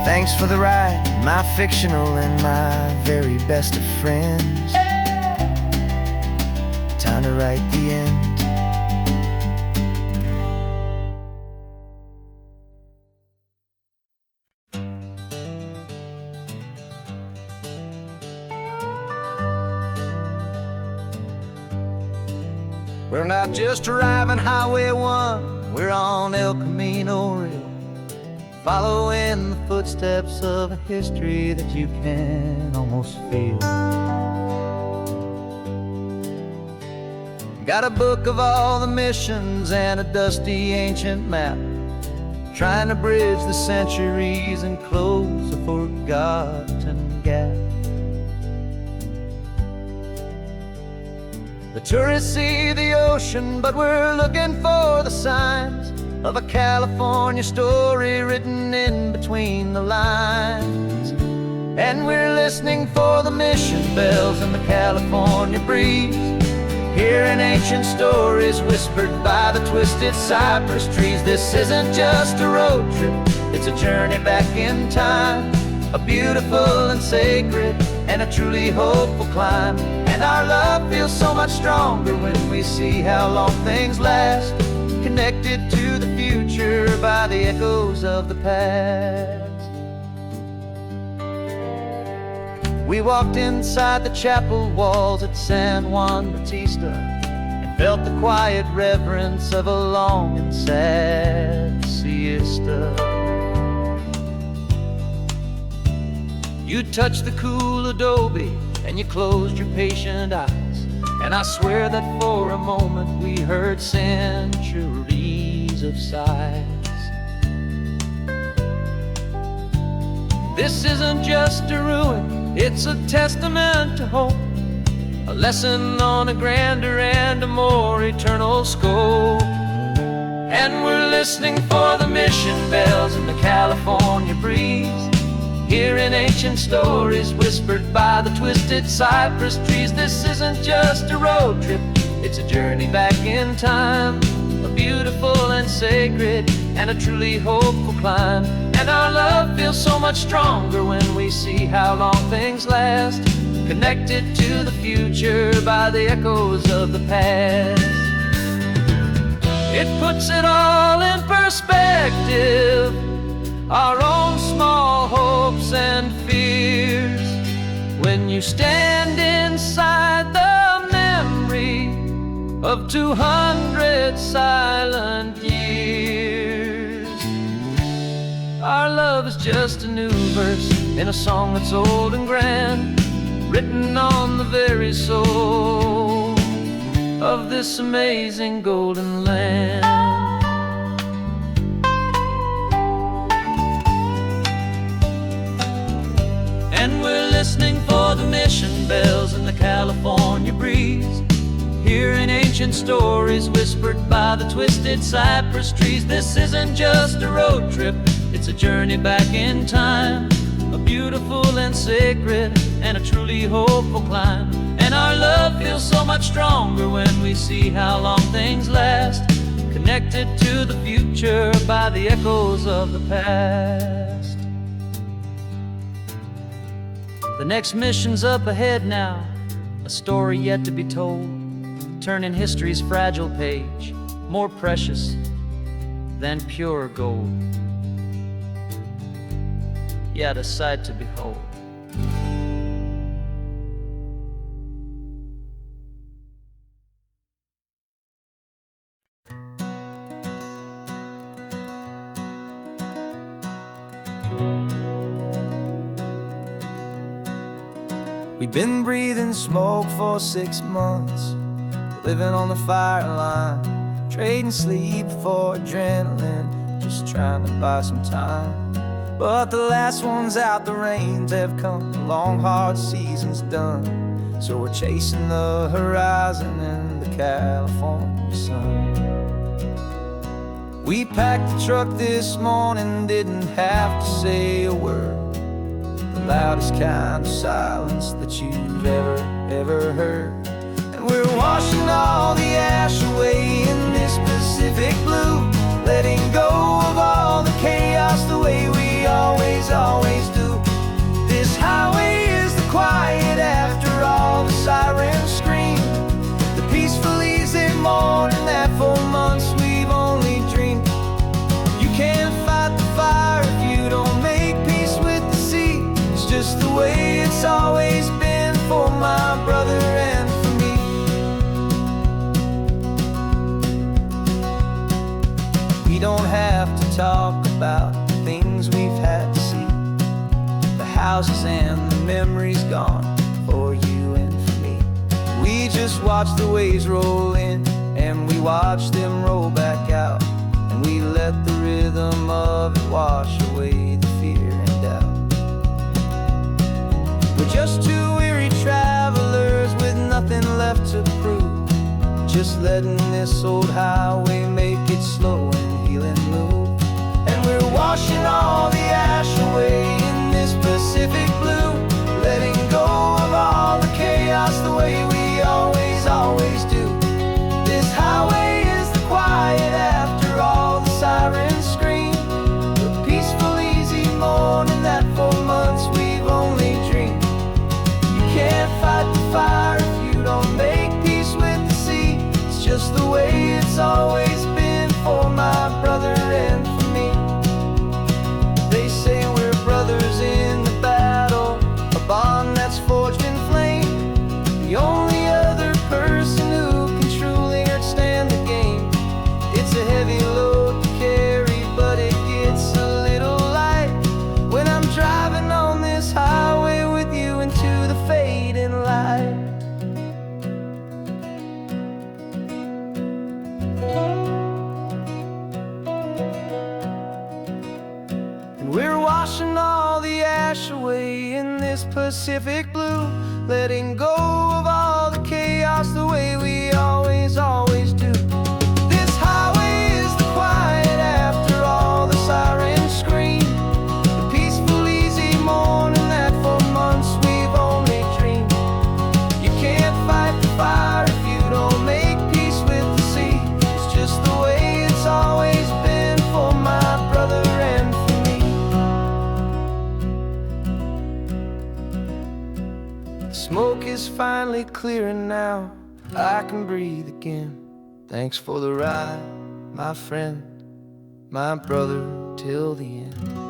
Thanks for the ride, my fictional and my very best of friends. Time to write the end. We're not just driving Highway 1, we're on El Camino Real, following the footsteps of a history that you can almost feel. Got a book of all the missions and a dusty ancient map, trying to bridge the centuries and close a forgotten gap. The tourists see the ocean, but we're looking for the signs of a California story written in between the lines. And we're listening for the mission bells in the California breeze, hearing ancient stories whispered by the twisted cypress trees. This isn't just a road trip, it's a journey back in time, a beautiful and sacred and a truly hopeful climb. And our love feels so much stronger when we see how long things last, connected to the future by the echoes of the past. We walked inside the chapel walls at San Juan Bautista and felt the quiet reverence of a long and sad siesta. You touched the cool adobe and you closed your patient eyes, and I swear that for a moment we heard centuries of sighs. This isn't just a ruin, it's a testament to hope, a lesson on a grander and a more eternal scope. And we're listening for the mission bells in the California breeze, hearing ancient stories whispered by the twisted cypress trees. This isn't just a road trip, it's a journey back in time, a beautiful and sacred and a truly hopeful climb. And our love feels so much stronger when we see how long things last, connected to the future by the echoes of the past. It puts it all in perspective, our own small hopes and fears, when you stand inside the memory of 200 silent years. Our love is just a new verse in a song that's old and grand, written on the very soul of this amazing golden land. And we're listening for the mission bells in the California breeze, hearing ancient stories whispered by the twisted cypress trees. This isn't just a road trip, it's a journey back in time, a beautiful and sacred and a truly hopeful climb. And our love feels so much stronger when we see how long things last, connected to the future by the echoes of the past. The next mission's up ahead now, a story yet to be told, turning history's fragile page more precious than pure gold. Yet a sight to behold. We've been breathing smoke for 6 months, living on the fire line, trading sleep for adrenaline, just trying to buy some time. But the last one's out, the rains have come, the long hard season's done, so we're chasing the horizon in the California sun. We packed the truck this morning, didn't have to say a word, the loudest kind of silence that you've ever heard. And we're washing all the ash away in this Pacific blue, letting go of all the chaos the way we always do. This highway is the quiet after all the sirens scream, the peaceful easy morning that for months we've only dreamed. You can't fight the fire if you don't make peace with the sea. It's just the way it's always been for my brother and for me. We don't have to talk about the things we've had to see, the houses and the memories gone for you and for me. We just watch the waves roll in and we watch them roll back out, and we let the rhythm of it wash away the fear and doubt. We're just two weary travelers with nothing left to prove, just letting this old highway make it slow and healing move. And we're washing all the ash away in this Pacific blue, letting go of all the chaos the way we always do. This highway is the quiet after all the sirens scream, the peaceful easy morning that for months we've only dreamed. You can't fight the fire if you don't make peace with the sea. It's just the way it's always been for my brother and for me. They say we're brothers in the battle, a bond that's forged in flame, the only other person who can truly understand the game. It's a heavy load to carry, but it gets a little light when I'm driving on this highway with you into the fading light. And we're washing all the ash away in this Pacific blue, letting go of all the smoke is finally clearing now. I can breathe again. Thanks for the ride, my friend, my brother till the end.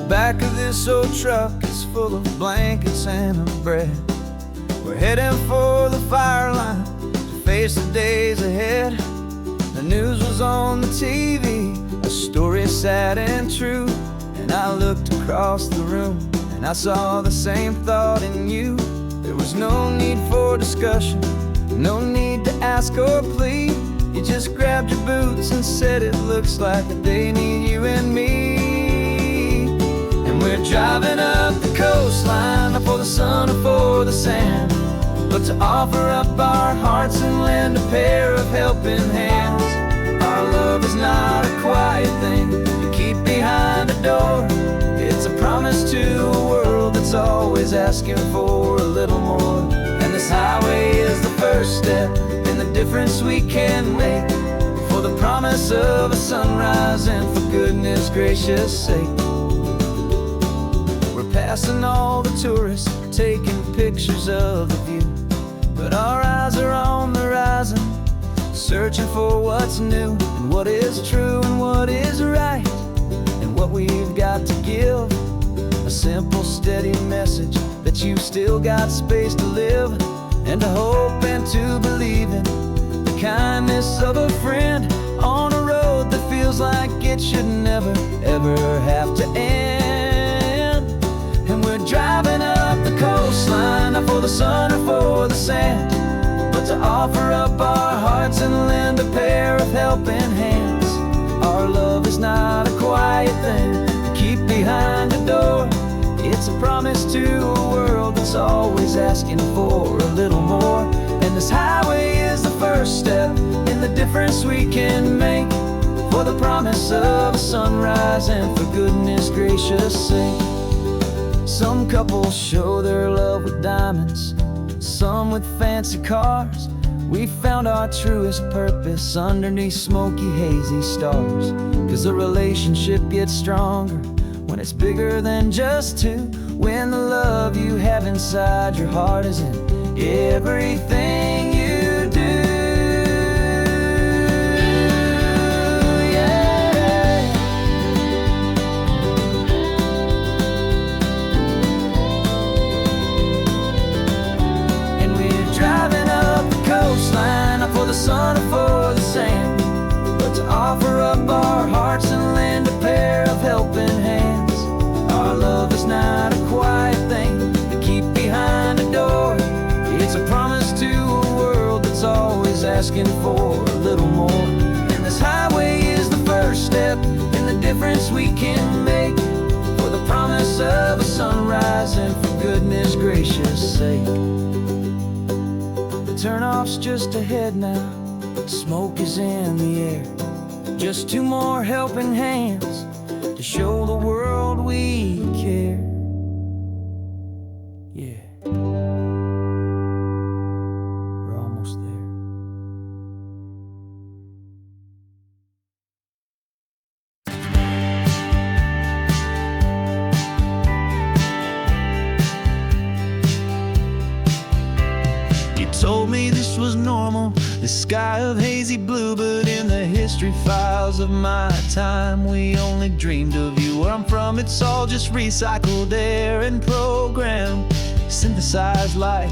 Back of this old truck is full of blankets and a bread. We're heading for the fire line to face the days ahead. The news was on the TV, a story sad and true. And I looked across the room and I saw the same thought in you. There was no need for discussion, no need to ask or plead. You just grabbed your boots and said it looks like a day need you and me. We're driving up the coastline, not for the sun or for the sand, but to offer up our hearts and lend a pair of helping hands. Our love is not a quiet thing you keep behind a door. It's a promise to a world that's always asking for a little more. And this highway is the first step in the difference we can make, for the promise of a sunrise and for goodness gracious sake. Passing all the tourists, taking pictures of the view, but our eyes are on the horizon, searching for what's new and what is true and what is right, and what we've got to give. A simple, steady message that you've still got space to live, and to hope and to believe in the kindness of a friend on a road that feels like it should never, ever have to end. And we're driving up the coastline, not for the sun or for the sand, but to offer up our hearts and lend a pair of helping hands. Our love is not a quiet thing to keep behind a door. It's a promise to a world that's always asking for a little more. And this highway is the first step in the difference we can make, for the promise of a sunrise and for goodness gracious sake. Some couples show their love with diamonds, some with fancy cars. We found our truest purpose underneath smoky, hazy stars. 'Cause a relationship gets stronger when it's bigger than just two, when the love you have inside your heart is in everything you do. For the sun or for the sand, but to offer up our hearts and lend a pair of helping hands. Our love is not a quiet thing to keep behind a door. It's a promise to a world that's always asking for a little more. And this highway is the first step in the difference we can make, for the promise of a sunrise and for goodness gracious sake. Turnoff's just ahead now, smoke is in the air. Just two more helping hands to show the world we care. Yeah, we're almost there. Told me this was normal, the sky of hazy blue, but in the history files of my time, we only dreamed of you. Where I'm from, it's all just recycled air and programmed, synthesized light.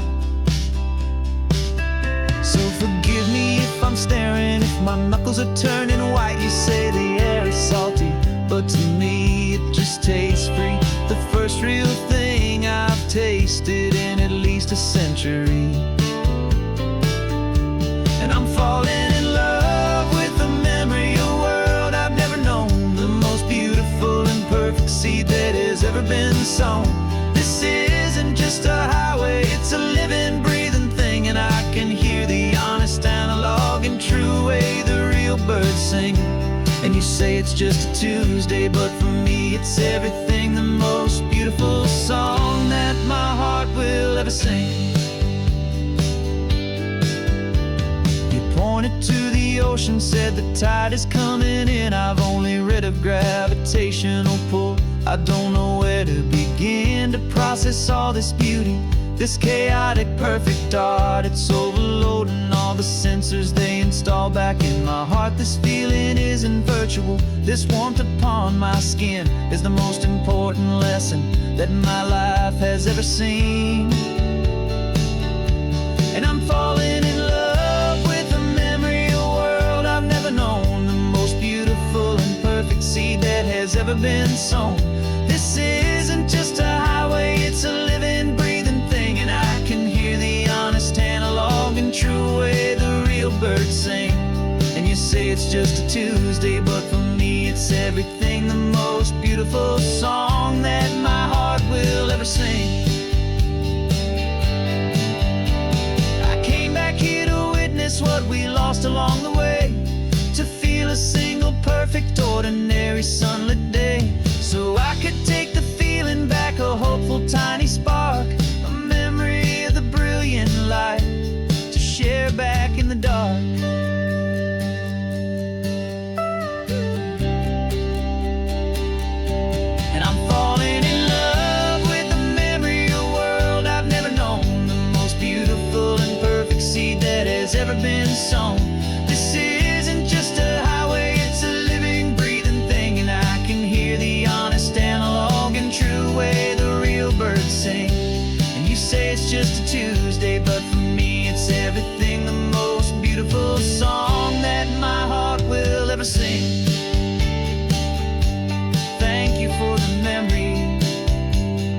So forgive me if I'm staring, if my knuckles are turning white. You say the air is salty, but to me it just tastes free. The first real thing I've tasted in at least a century. And I'm falling in love with the memory of a world I've never known, the most beautiful and perfect seed that has ever been sown. This isn't just a highway, it's a living, breathing thing, and I can hear the honest analog and true way the real You say it's just a Tuesday, but for me it's everything. The most beautiful song that my heart will ever sing. You pointed to the ocean, said the tide is coming in. I've only read of gravitational pull. I don't know where to begin to process all this beauty, this chaotic, perfect art. It's overloading all the sensors they install back in my heart. This feeling isn't virtual. This warmth upon my skin is the most important lesson that my life has ever seen. And I'm falling in love with a memory, a world I've never known, the most beautiful and perfect seed that has ever been sown. This isn't just a highway, it's a living, breathing thing. And I can hear the honest, analog, and true way the real birds sing. And you say it's just a Tuesday, but for me it's everything. The most beautiful song that my heart will ever sing. I came back here to witness what we lost along the way, to feel a single perfect, ordinary, sunlit day, so I could take the feeling back, a hopeful tiny spark, a memory of the brilliant light to share back in the dark. And I'm falling in love with a memory, a world I've never known, the most beautiful and perfect seed that has ever been sown. This isn't just a highway, it's a living, breathing thing. And I can hear the honest, analog, and true way the real birds sing. And you say it's just a Tuesday, but for me it's everything. The most beautiful song that my heart will ever sing. Thank you for the memory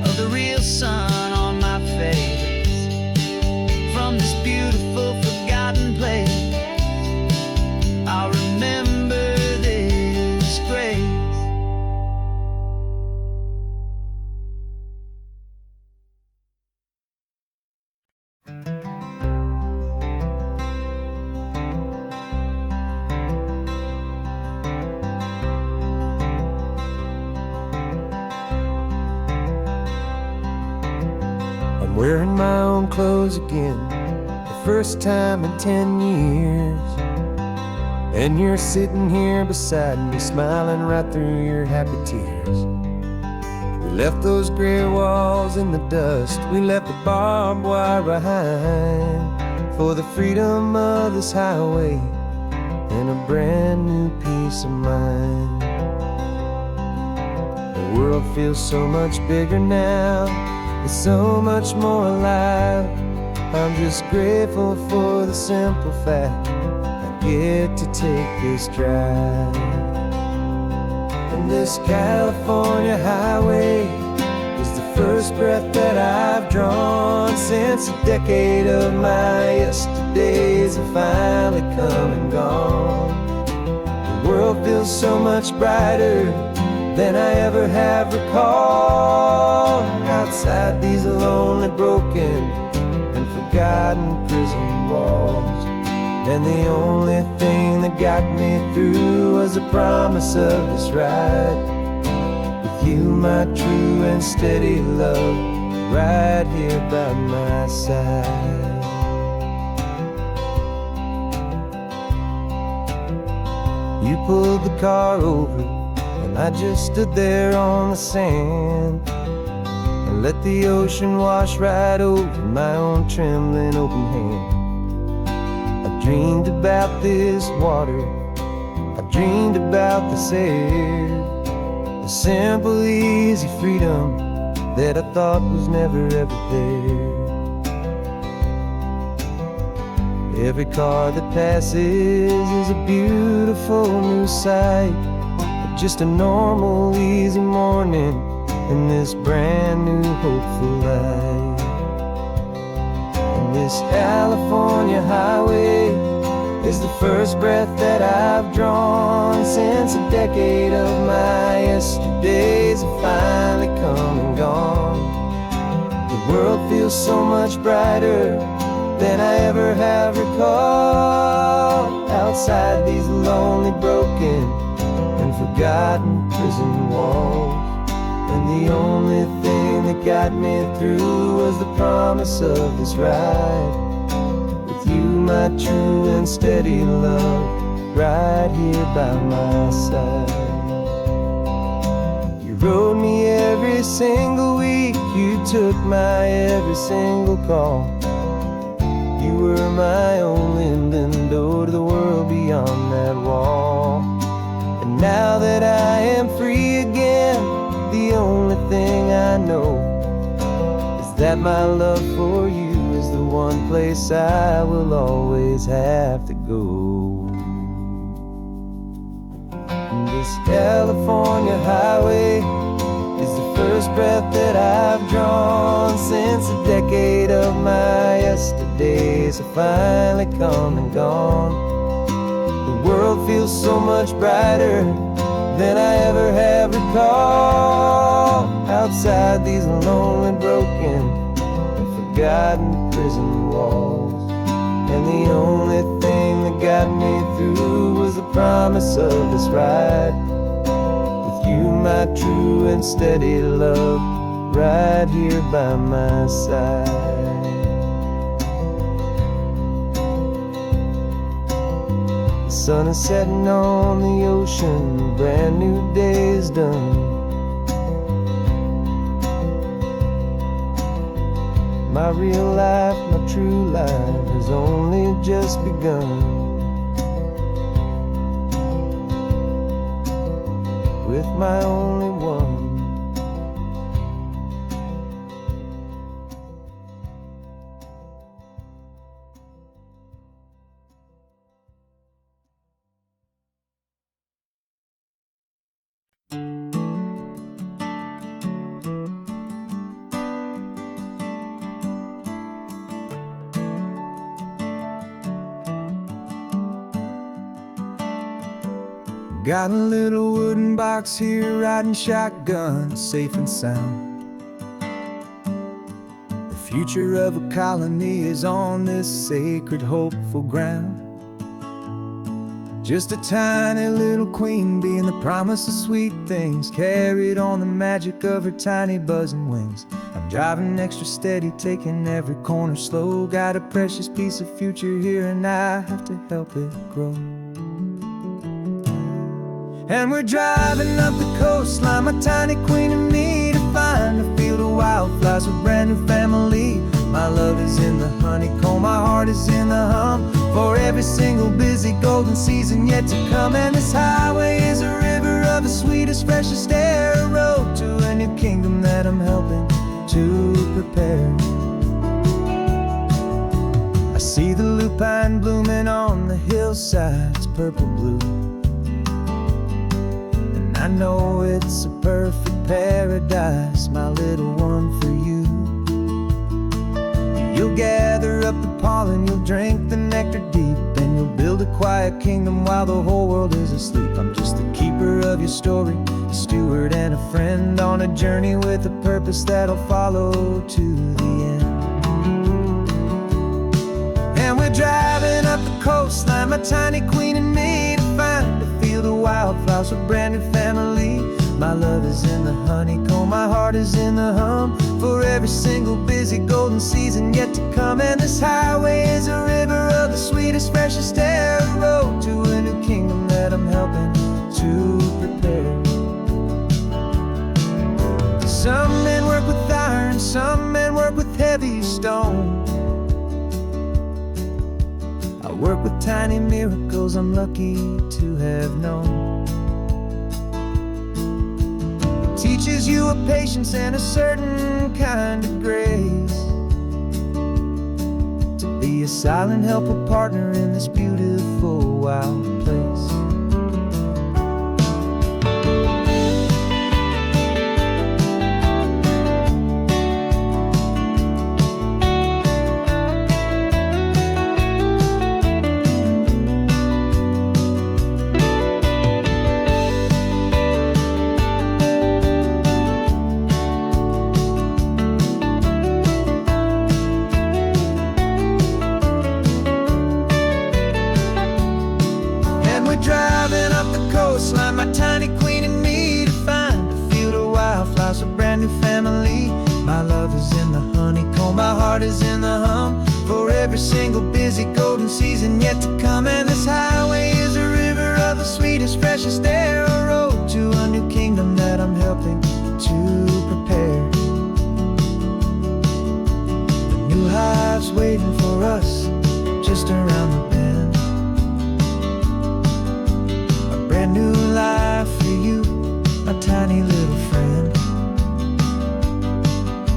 of the real sun on my face, from this beautiful forgotten place. I'll remember this grace. I'm wearing my own clothes again, the first time in 10 years. And you're sitting here beside me, smiling right through your happy tears. We left those gray walls in the dust, we left the barbed wire behind, for the freedom of this highway and a brand new peace of mind. The world feels so much bigger now, it's so much more alive. I'm just grateful for the simple fact I get to take this drive. And this California highway is the first breath that I've drawn since a decade of my yesterdays have finally come and gone. The world feels so much brighter than I ever have recalled. Outside these lonely, broken, and forgotten prison walls, and the only thing that got me through was the promise of this ride with you, my true and steady love, right here by my side. You pulled the car over, and I just stood there on the sand and let the ocean wash right over my own trembling open hand. I dreamed about this water, I dreamed about this air, the simple, easy freedom that I thought was never ever there. Every car that passes is a beautiful new sight, just a normal, easy morning in this brand new, hopeful life. And this California highway is the first breath that I've drawn since a decade of my yesterdays have finally come and gone. The world feels so much brighter than I ever have recalled. Outside these lonely, broken, and forgotten prison walls. And the only thing that got me through was the promise of this ride. With you, my true and steady love, right here by my side. You rode me every single week, you took my every single call. You were my only window to the world beyond that wall. And now that I am free again, the only thing I know is that my love for you is the one place I will always have to go. And this California highway is the first breath that I've drawn since a decade of my yesterdays have finally come and gone. The world feels so much brighter than I ever have recalled. Outside these lonely, broken, and forgotten prison walls. And the only thing that got me through was the promise of this ride. With you, my true and steady love, right here by my side. The sun is setting on the ocean, a brand new day is done. My real life, my true life has only just begun. With my only one. Got a little wooden box here, riding shotgun, safe and sound. The future of a colony is on this sacred, hopeful ground. Just a tiny little queen bee and the promise of sweet things, carried on the magic of her tiny buzzing wings. I'm driving extra steady, taking every corner slow. Got a precious piece of future here and I have to help it grow. And we're driving up the coastline, my tiny queen and me, to find a field of wildflowers with brand new family. My love is in the honeycomb, my heart is in the hum, for every single busy golden season yet to come. And this highway is a river of the sweetest, freshest air, a road to a new kingdom that I'm helping to prepare. I see the lupine blooming on the hillsides, purple blue. I know it's a perfect paradise, my little one, for you. You'll gather up the pollen, you'll drink the nectar deep, and you'll build a quiet kingdom while the whole world is asleep. I'm just the keeper of your story, a steward and a friend, on a journey with a purpose that'll follow to the end. And we're driving up the coastline, my tiny queen and me, to find a field of wildflowers with brand new family. My love is in the honeycomb, my heart is in the hum, for every single busy golden season yet to come. And this highway is a river of the sweetest, freshest air, a road to a new kingdom that I'm helping to prepare. Some men work with iron, some men work with heavy stone. I work with tiny miracles I'm lucky to have known. Teaches you a patience and a certain kind of grace, to be a silent helper partner in this beautiful wild place. family. My love is in the honeycomb, my heart is in the hum, for every single busy golden season yet to come. And this highway is a river of the sweetest, freshest air, a road to a new kingdom that I'm helping to prepare. The new hive's waiting for us just around the bend, a brand new life for you, my tiny little friend,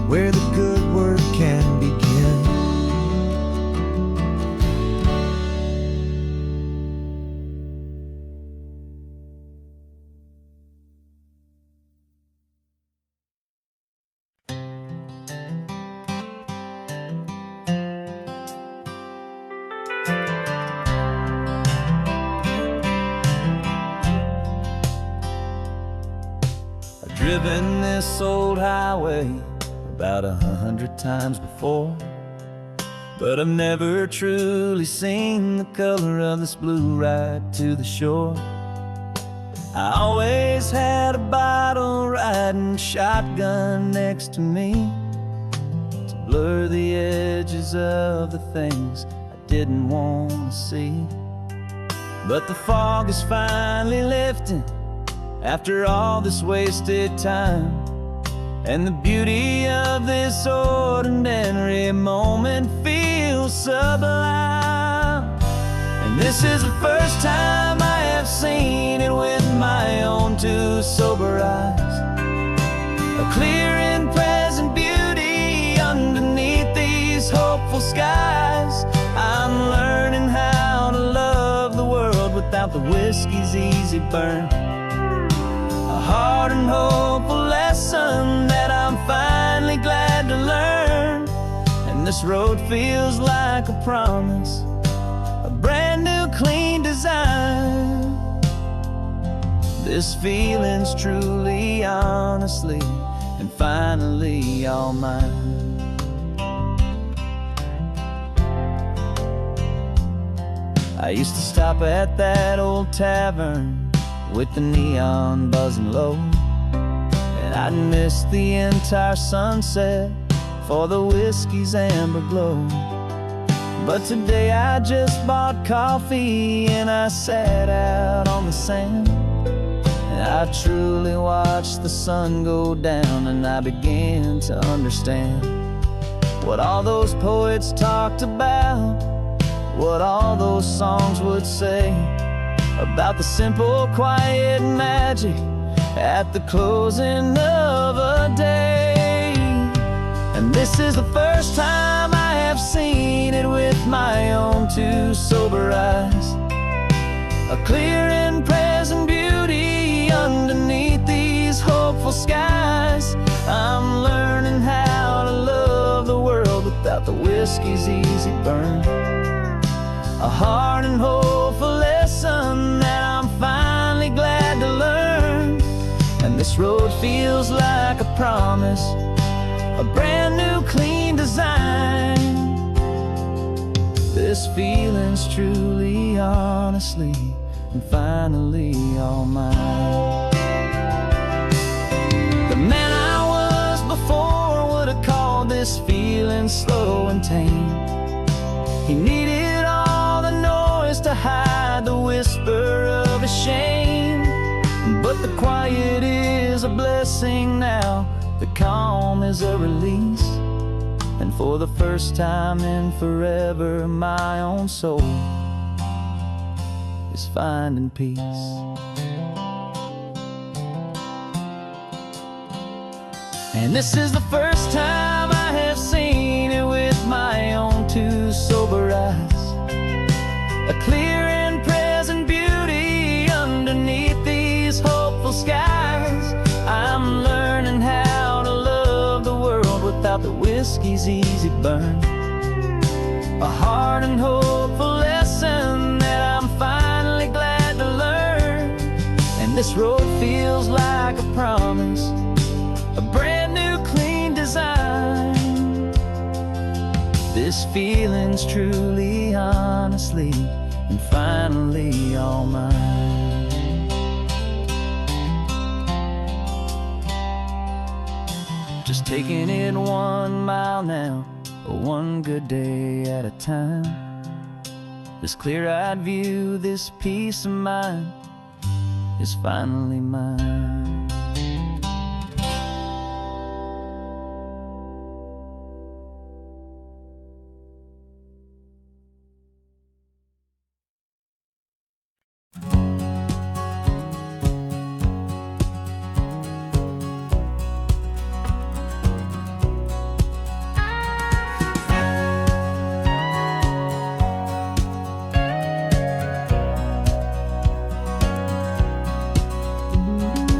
where the good work can begin. I've driven this old highway about 100 times before, but I've never truly seen the color of this blue right to the shore. I always had a bottle riding shotgun next to me to blur the edges of the things I didn't want to see. But the fog is finally lifting after all this wasted time, and the beauty of this ordinary moment feels sublime. And this is the first time I have seen it with my own two sober eyes, a clear and present beauty underneath these hopeful skies. I'm learning how to love the world without the whiskey's easy burn, a hard and hopeful lesson that I'm finally glad to learn. And this road feels like a promise, a brand new clean design. This feeling's truly, honestly, and finally all mine. I used to stop at that old tavern with the neon buzzing low, and I'd miss the entire sunset for the whiskey's amber glow. But today I just bought coffee and I sat out on the sand, and I truly watched the sun go down, and I began to understand what all those poets talked about, what all those songs would say about the simple, quiet magic at the closing of a day. And this is the first time I have seen it with my own two sober eyes, a clear and present beauty underneath these hopeful skies. I'm learning how to love the world without the whiskey's easy burn, a hard and hopeful lesson that I'm finally glad to learn. And this road feels like a promise, a brand new clean design. This feeling's truly, honestly, and finally all mine. The man I was before would have called this feeling slow and tame. He needed all the noise to hide the whisper of his shame, but the quiet is a blessing now, the calm is a release, and for the first time in forever my own soul is finding peace. And this is the first time I have seen it with my own two sober eyes, a clear and present beauty underneath these hopeful skies. I'm learning how to love the world without the whiskey's easy burn, a hard and hopeful lesson that I'm finally glad to learn. And this road feels like a promise, a brand new clean design. This feeling's truly, honestly, and finally all mine. just taking it 1 mile now, one good day at a time. This clear-eyed view, this peace of mind is finally mine.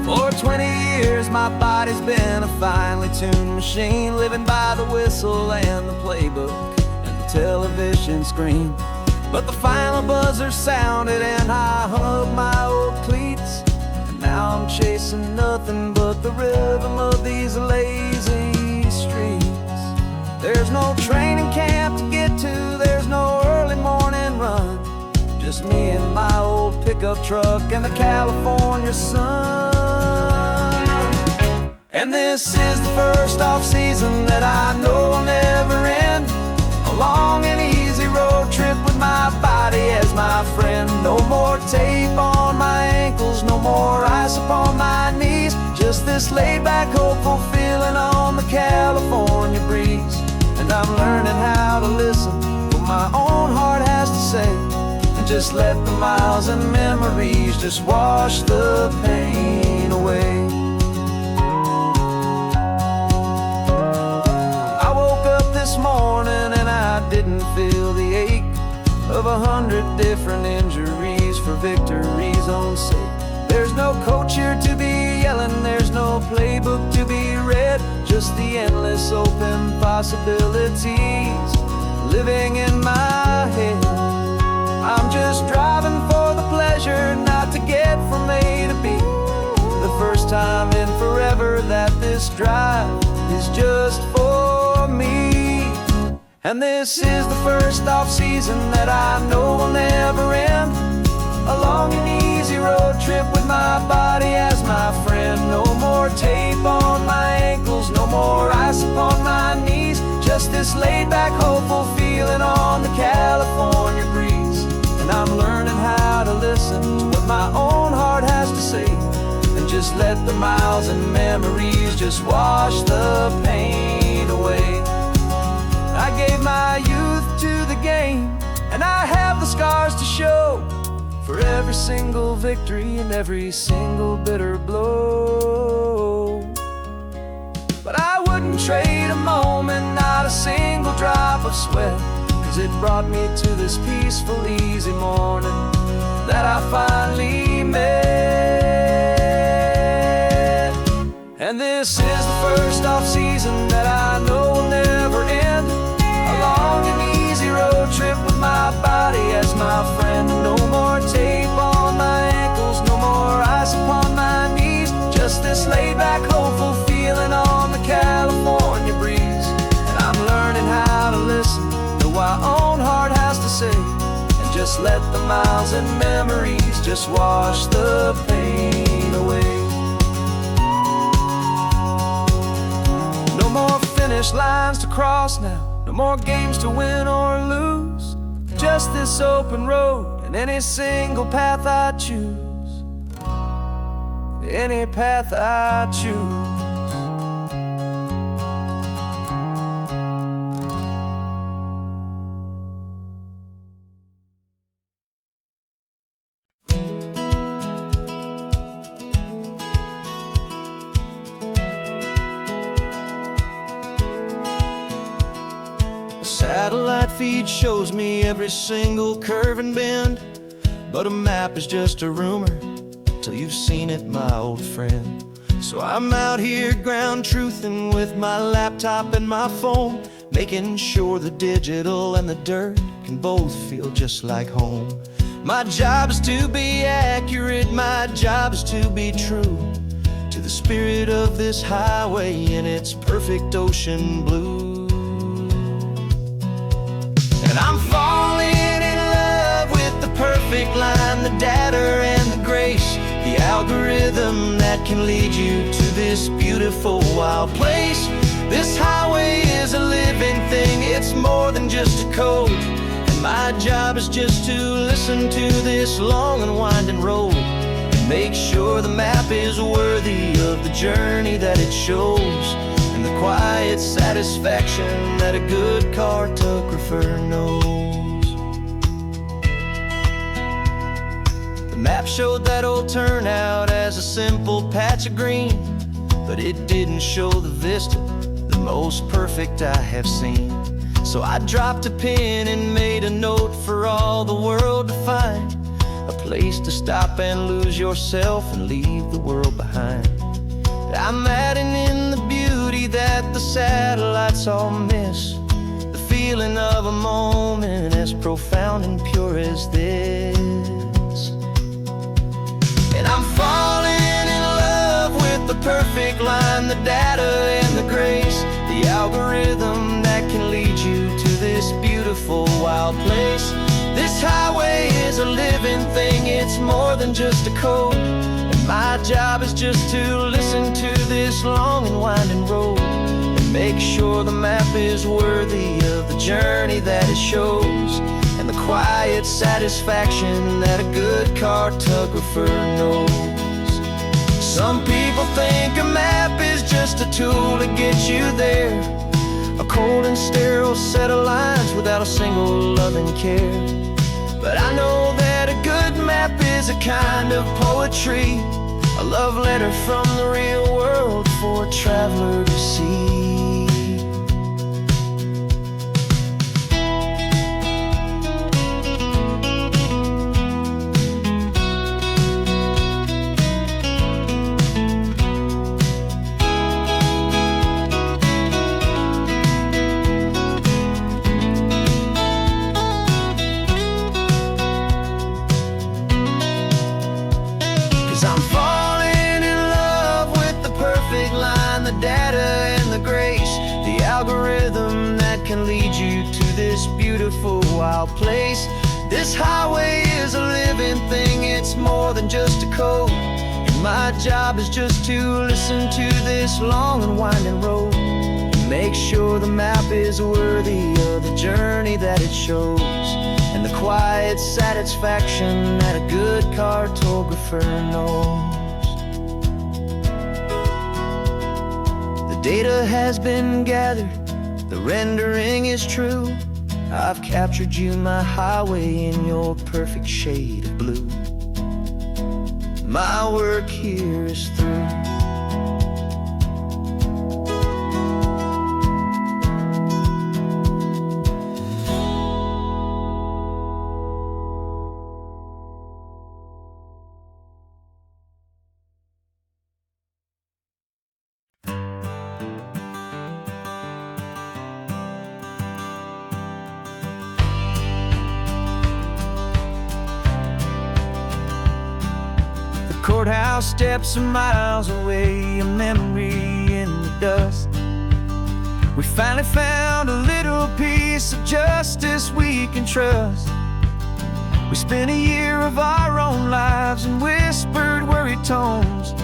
For 20 years my body's been a finely tuned machine, living by the whistle and the playbook and the television screen. But the final buzzer sounded and I hung up my old cleats, and now I'm chasing nothing but the rhythm of these lazy streets. There's no training camp to get to, there's no early morning run, just me and my old pickup truck and the California sun. And this is the first off-season that I know will never end. A long and easy road trip with my body as my friend. No more tape on my ankles, no more ice upon my knees. Just this laid-back, hopeful feeling on the California breeze. And I'm learning how to listen to what my own heart has to say, and just let the miles and memories just wash the pain away. This morning and I didn't feel the ache of 100 different injuries for victory's own sake. There's no coach here to be yelling, there's no playbook to be read, just the endless open possibilities living in my head. I'm just driving for the pleasure, not to get from A to B. The first time in forever that this drive is just for me. And this is the first off-season that I know will never end. A long and easy road trip with my body as my friend. No more tape on my ankles, no more ice upon my knees. Just this laid-back, hopeful feeling on the California breeze. And I'm learning how to listen to what my own heart has to say, and just let the miles and memories just wash the pain away. I gave my youth to the game, and I have the scars to show for every single victory and every single bitter blow. But I wouldn't trade a moment, not a single drop of sweat, 'cause it brought me to this peaceful, easy morning that I finally met. And this is the first off-season that I know will never end. A long and easy road trip with my body as my friend. No more tape on my ankles, no more ice upon my knees. Just this laid-back, hopeful feeling on the California breeze. And I'm learning how to listen to what my own heart has to say, and just let the miles and memories just wash the pain away. No more finish lines to cross now, no more games to win or lose. Just this open road and any single path I choose. Any path I choose. Satellite feed shows me every single curve and bend, but a map is just a rumor till you've seen it, my old friend. So I'm out here ground truthing with my laptop and my phone, making sure the digital and the dirt can both feel just like home. My job is to be accurate, my job is to be true to the spirit of this highway in its perfect ocean blue. And I'm falling in love with the perfect line, the data and the grace, the algorithm that can lead you to this beautiful wild place This highway is a living thing, it's more than just a code. And my job is just to listen to this long and winding road and make sure the map is worthy of the journey that it shows, and the quiet satisfaction that a good cartographer knows. The map showed that old turnout as a simple patch of green, but it didn't show the vista, the most perfect I have seen. So I dropped a pin and made a note for all the world to find, a place to stop and lose yourself and leave the world behind. I'm adding in the beauty that the satellites all miss, the feeling of a moment as profound and pure as this. And I'm falling in love with the perfect line, the data and the grace, the algorithm that can lead you to this beautiful wild place. This highway is a living thing, it's more than just a code. And my job is just to listen to this long and winding road and make sure the map is worthy of the journey that it shows, and the quiet satisfaction that a good cartographer knows. Some people think a map is just a tool to get you there, a cold and sterile set of lines without a single loving care. But I know that a good map is a kind of poetry, a love letter from the real world for a traveler to see. 'Cause I'm falling in love with the perfect line, the data and the grace, the algorithm that can lead you to this beautiful wild place. This highway is a living thing, it's more than just a code. And my job is just to listen to this long and winding road and make sure the map is worthy of the journey that it shows, and the quiet satisfaction that a good cartographer knows. The data has been gathered, the rendering is true. I've captured you, my highway, in your perfect shade of blue. My work here is through. Courthouse steps are miles away, a memory in the dust. We finally found a little piece of justice we can trust. We spent a year of our own lives in whispered, worried tones,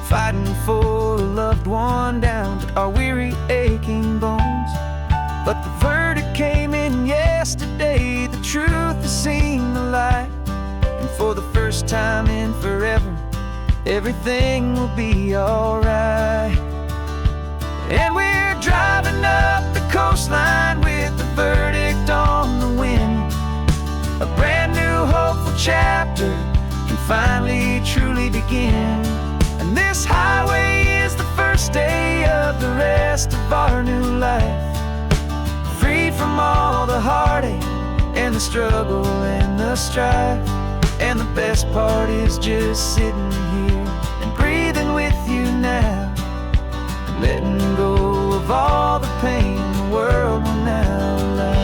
fighting for a loved one down to our weary, aching bones. But the verdict came in yesterday, the truth has seen the light. And for the first time in forever, everything will be alright. And we're driving up the coastline with the verdict on the wind. A brand new hopeful chapter can finally truly begin. And this highway is the first day of the rest of our new life, freed from all the heartache and the struggle and the strife. And the best part is just sitting here and breathing with you now, and letting go of all the pain the world will now allow.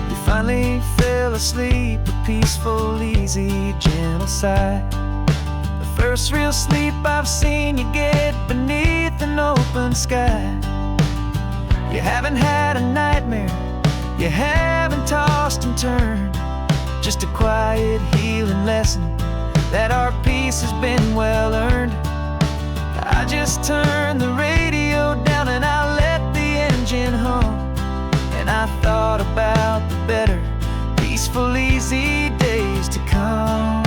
You finally fell asleep, a peaceful, easy, gentle sigh. The first real sleep I've seen you get beneath an open sky. You haven't had a nightmare, you haven't tossed and turned, just a quiet healing lesson that our peace has been well earned. I just turned the radio down and I let the engine hum, and I thought about the better, peaceful, easy days to come.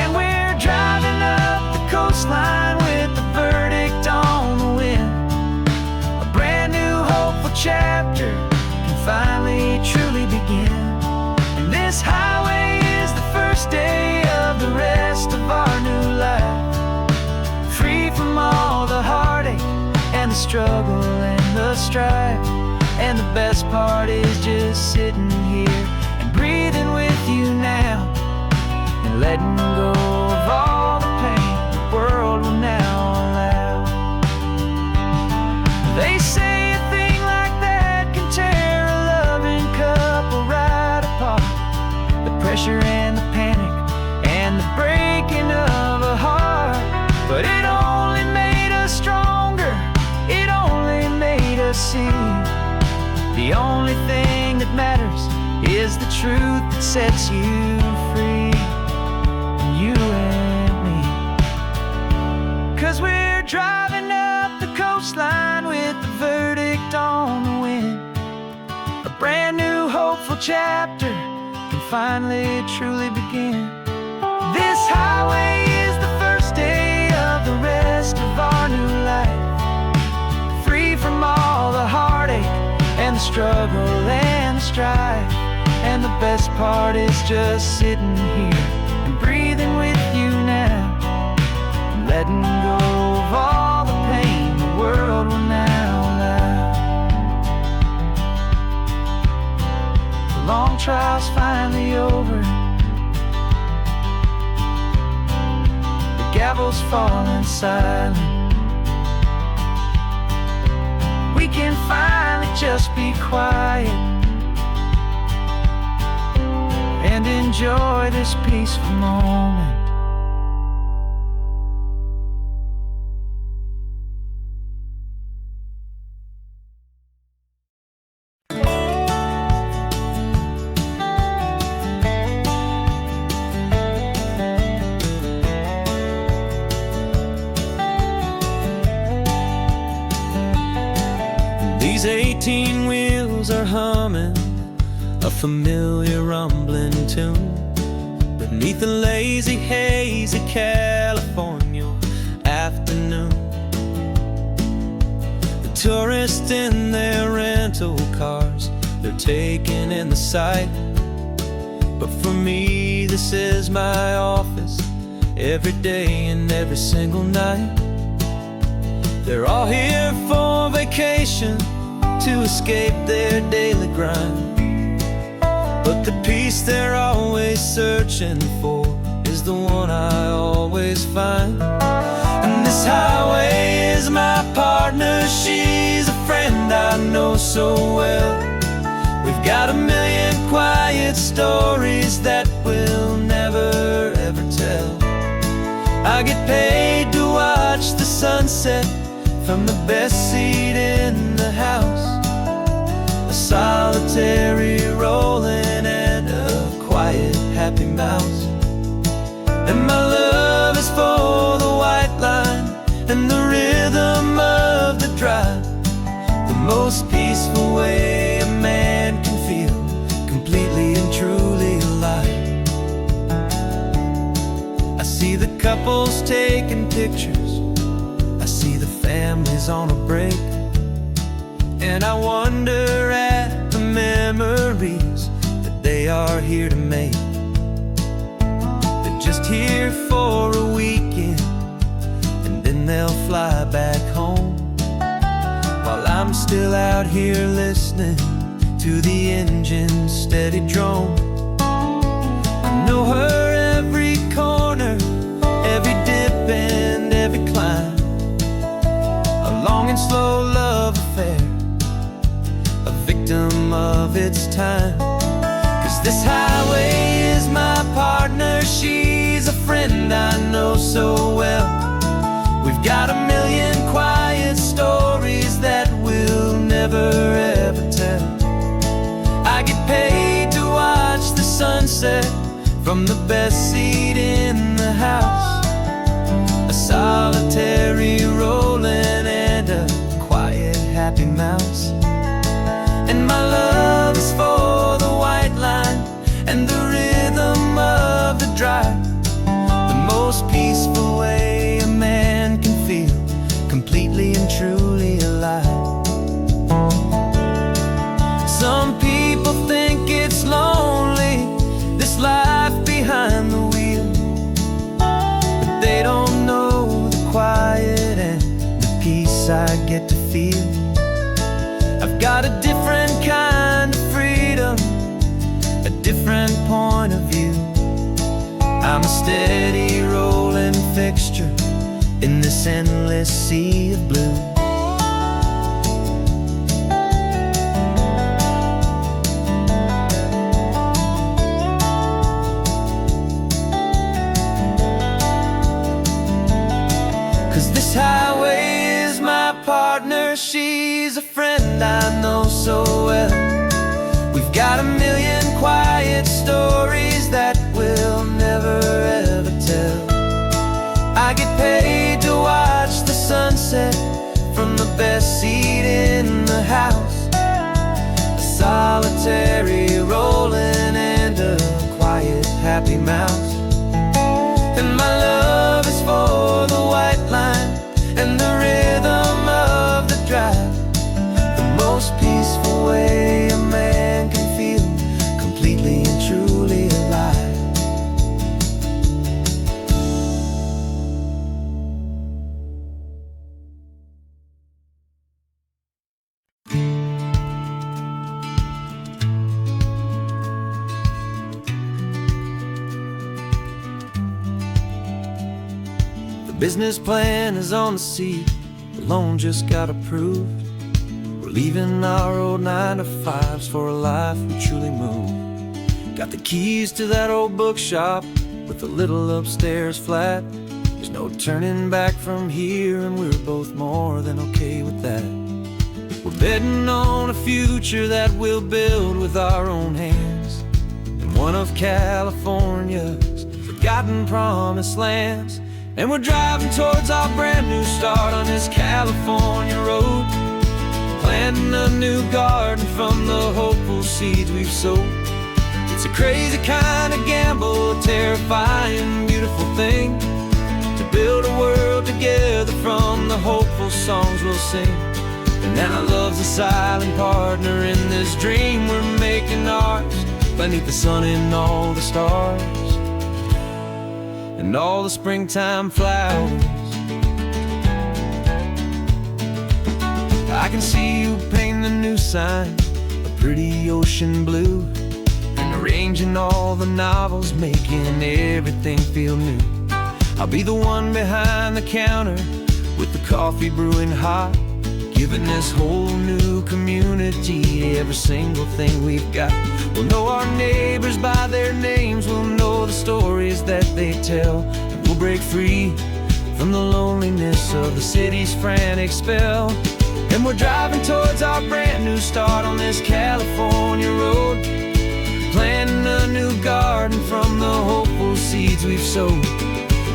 And we're driving up the coastline with the verdict on the wind. A brand new hopeful chapter can finally truly begin. And this highway is the first day of the rest of our new life, free from all the heartache and the struggle and the strife. And the best part is just sitting here and breathing with you now, and letting go of all the pain the world will now allow. They say a thing like that can tear a loving couple right apart. The pressure and the panic and the breaking of a heart. But it only made us stronger, it only made us see the only thing that matters is the truth that sets you free, you and me. 'Cause we're driving up the coastline with the verdict on the wind. A brand new hopeful chapter can finally truly begin. This highway is the first day of the rest of our new life, free from all the heartache and the struggle and the strife. And the best part is just sitting here and breathing with you now, and letting go of all the pain the world will now allow. The long trial's finally over, the gavel's falling silent. We can finally just be quiet and enjoy this peaceful moment. These 18 wheels are humming a familiar rumbling tune beneath the lazy haze of California afternoon. The tourists in their rental cars, they're taking in the sight. But for me, this is my office, every day and every single night. They're all here for vacation, to escape their daily grind. But the peace they're always searching for is the one I always find. And this highway is my partner, she's a friend I know so well. We've got a million quiet stories that we'll never ever tell. I get paid to watch the sunset from the best seat in the house, a solitary rolling and a quiet happy mouse. And my love is for the white line and the rhythm of the drive, the most peaceful way a man can feel completely and truly alive. I see the couples taking pictures, I see the families on a break, and I wonder at the memories that they are here to make. They're just here for a weekend, and then they'll fly back home, while I'm still out here listening to the engine's steady drone. I know her every corner, every dip and every climb, a long and slow love affair, a victim of its time. 'Cause this highway is my partner, she's a friend I know so well. We've got a million quiet stories that we'll never ever tell. I get paid to watch the sunset from the best seat in the house. A solitary rolling and a quiet happy mouse. And my love is for the white line and the rhythm of the drive, the most peaceful way a man can feel completely and truly alive. Some people think it's lonely, this life behind the wheel, but they don't know the quiet and the peace I get to feel. I've got a different kind of freedom, a different point of view. I'm a steady rolling fixture in this endless sea of blue. Cause this highway is my partner, she's a friend I know so well. We've got a million quiet stories that we'll never ever tell. I get paid to watch the sunset from the best seat in the house. A solitary rolling and a quiet happy mouse. And my love is for the white line and the rhythm of the drive, the most peaceful way a man can feel completely and truly alive. The business plan is on the seat, the loan just got approved. We're leaving our old 9-to-5s for a life we truly move. Got the keys to that old bookshop with the little upstairs flat. There's no turning back from here, and we're both more than okay with that. We're betting on a future that we'll build with our own hands in one of California's forgotten promised lands. And we're driving towards our brand new start on this California road, planting a new garden from the hopeful seeds we've sowed. It's a crazy kind of gamble, a terrifying, beautiful thing, to build a world together from the hopeful songs we'll sing. And now love's a silent partner in this dream we're making ours, beneath the sun and all the stars and all the springtime flowers. I can see you painting a new sign, a pretty ocean blue, and arranging all the novels, making everything feel new. I'll be the one behind the counter with the coffee brewing hot, giving this whole new community every single thing we've got. We'll know our neighbors by their names, we'll know the stories that they tell, and we'll break free from the loneliness of the city's frantic spell. And we're driving towards our brand new start on this California road, planting a new garden from the hopeful seeds we've sowed.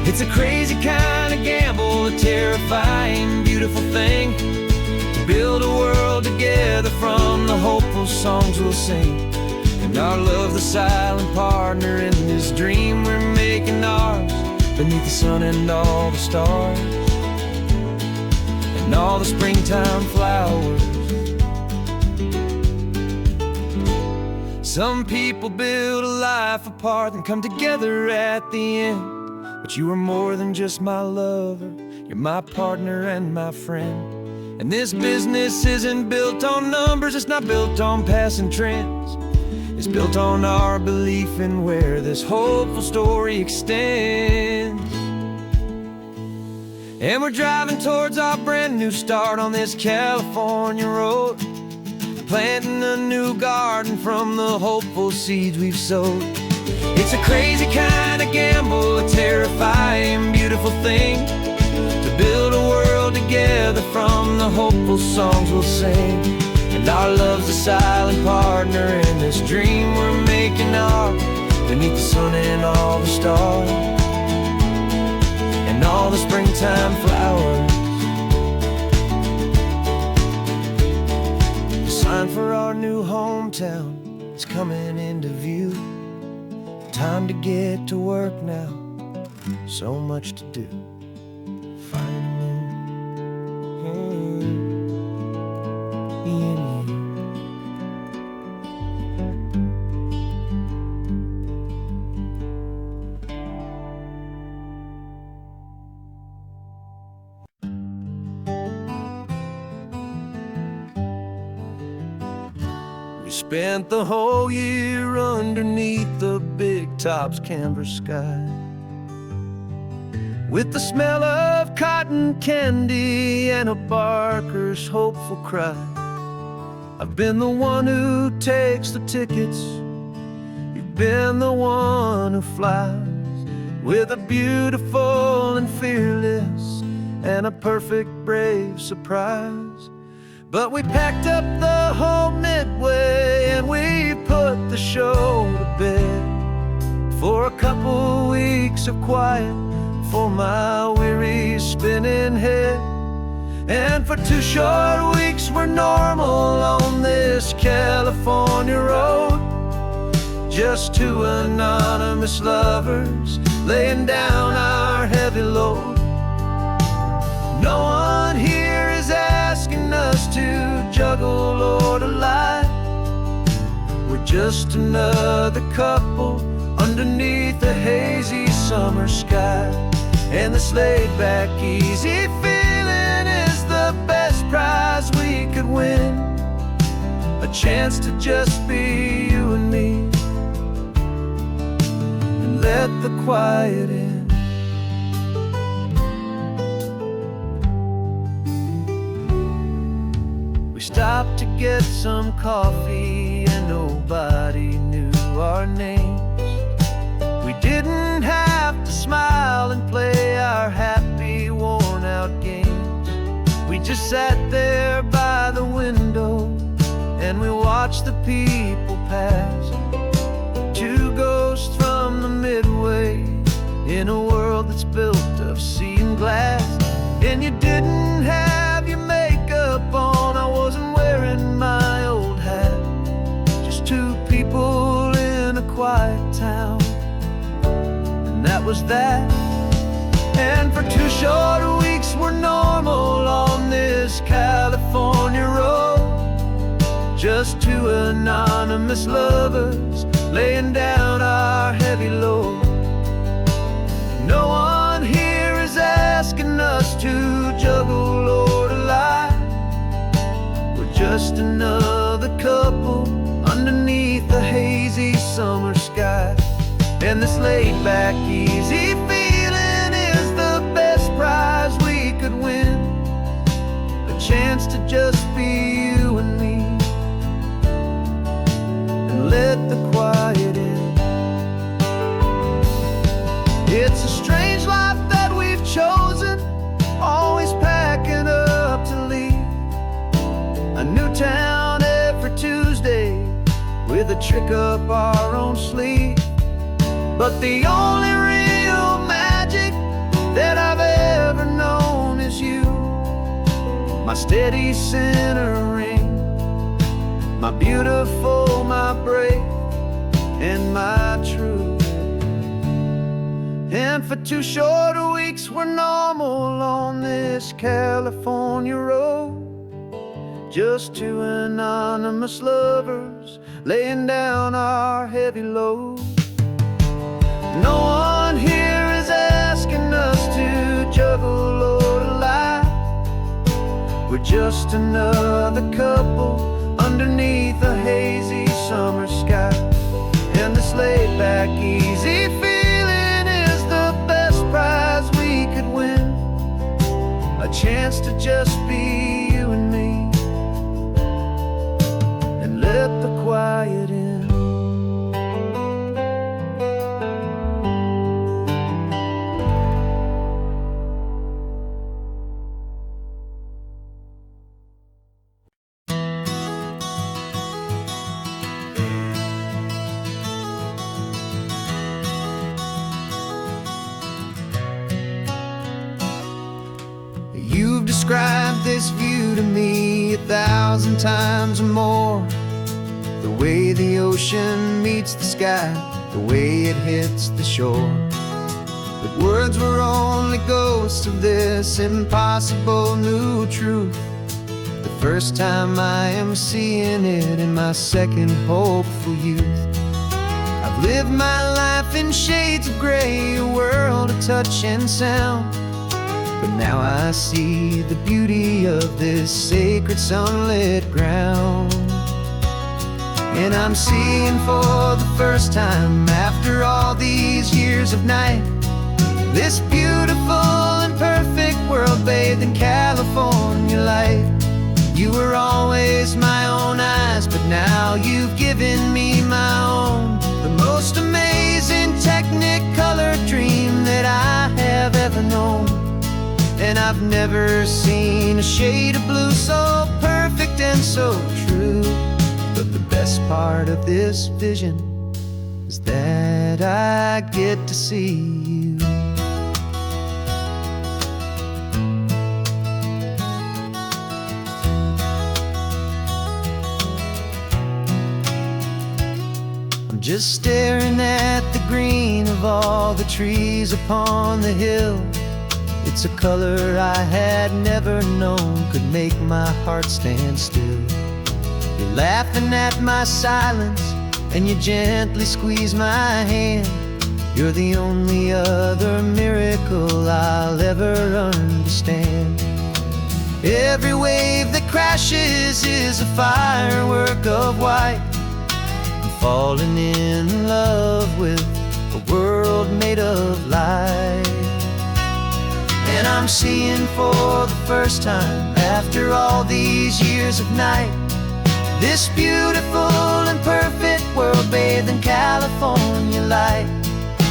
It's a crazy kind of gamble, a terrifying, beautiful thing, build a world together from the hopeful songs we'll sing. And our love, the silent partner in this dream we're making ours, beneath the sun and all the stars and all the springtime flowers. Some people build a life apart and come together at the end, but you are more than just my lover, you're my partner and my friend. And this business isn't built on numbers, it's not built on passing trends. It's built on our belief in where this hopeful story extends. And we're driving towards our brand new start on this California road, planting a new garden from the hopeful seeds we've sowed. It's a crazy kind of gamble, a terrifying, beautiful thing, to build a world together from the hopeful songs we'll sing. And our love's a silent partner in this dream we're making ours, beneath the sun and all springtime flowers. The sign for our new hometown is coming into view. Time to get to work now, so much to do. Finding in you. We spent the whole year underneath the big top's canvas sky, with the smell of cotton candy and a barker's hopeful cry. I've been the one who takes the tickets, you've been the one who flies, with a beautiful and fearless and a perfect brave surprise. But we packed up the whole Midway and we put the show to bed, for a couple weeks of quiet for my weary spinning head. And for 2 short weeks we're normal on this California road, just 2 anonymous lovers laying down our heavy load. No one here is asking us to juggle or to lie. We're just another couple underneath a hazy summer sky. And this laid-back, easy feeling is the best prize we could win, a chance to just be you and me, and let the quiet in. We stopped to get some coffee and nobody knew our names. We didn't have to smile and play our happy, worn-out games. We just sat there by the window and we watched the people pass. 2 ghosts from the Midway in a world that's built of sea and glass. And you didn't have your makeup on, I wasn't wearing my old hat. Just 2 people in a quiet town, that was that. And for 2 short weeks we're normal on this California road, just 2 anonymous lovers laying down our heavy load. No one here is asking us to juggle or to lie. We're just another couple underneath the hazy summer sky. And this laid-back, easy feeling is the best prize we could win, a chance to just be you and me, and let the quiet in. It's a strange life that we've chosen, always packing up to leave a new town every Tuesday with a trick up our own sleeve. But the only real magic that I've ever known is you, my steady centering, my beautiful, my brave, and my true. And for 2 short weeks we're normal on this California road, just 2 anonymous lovers laying down our heavy load. No one here is asking us to juggle or to lie. We're just another couple underneath a hazy summer sky. And this laid-back, easy feeling is the best prize we could win, a chance to just be you and me, and let the quiet in. this view to me 1,000 times or more. The way the ocean meets the sky, the way it hits the shore. But words were only ghosts of this impossible new truth. The first time I am seeing it in my second hopeful youth. I've lived my life in shades of gray, a world of touch and sound. But now I see the beauty of this sacred sunlit ground. And I'm seeing for the first time, after all these years of night, this beautiful and perfect world bathed in California light. You were always my own eyes, but now you've given me my own. The most amazing technicolor dream that I have ever known. And I've never seen a shade of blue so perfect and so true. But the best part of this vision is that I get to see you. I'm just staring at the green of all the trees upon the hill. It's a color I had never known could make my heart stand still. You're laughing at my silence, and you gently squeeze my hand. You're the only other miracle I'll ever understand. Every wave that crashes is a firework of white. I'm falling in love with a world made of light. And I'm seeing for the first time, after all these years of night, this beautiful and perfect world bathed in California light.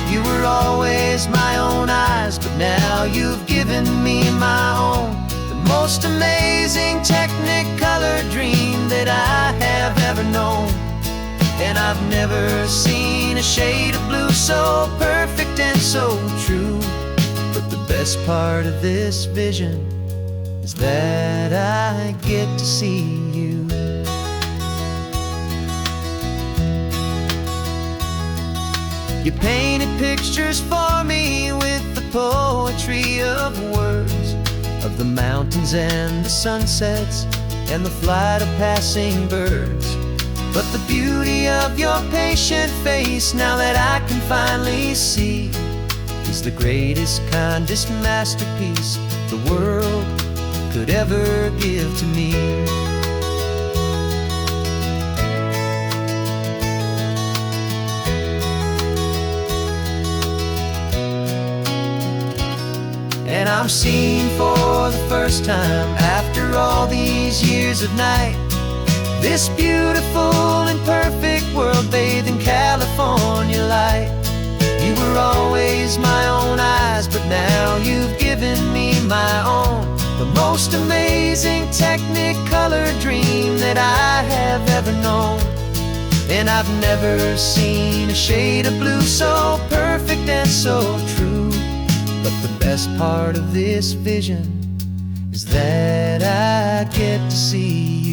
You were always my own eyes, but now you've given me my own. The most amazing technicolor dream that I have ever known. And I've never seen a shade of blue so perfect and so true. But the best part of this vision is that I get to see you. You painted pictures for me with the poetry of words, of the mountains and the sunsets and the flight of passing birds. But the beauty of your patient face, now that I can finally see, is the greatest, kindest masterpiece the world could ever give to me. And I'm seeing for the first time, after all these years of night, this beautiful and perfect world bathed in California light. You were always my own eyes, but now you've given me my own. The most amazing technicolor dream that I have ever known. And I've never seen a shade of blue so perfect and so true. But the best part of this vision is that I get to see you.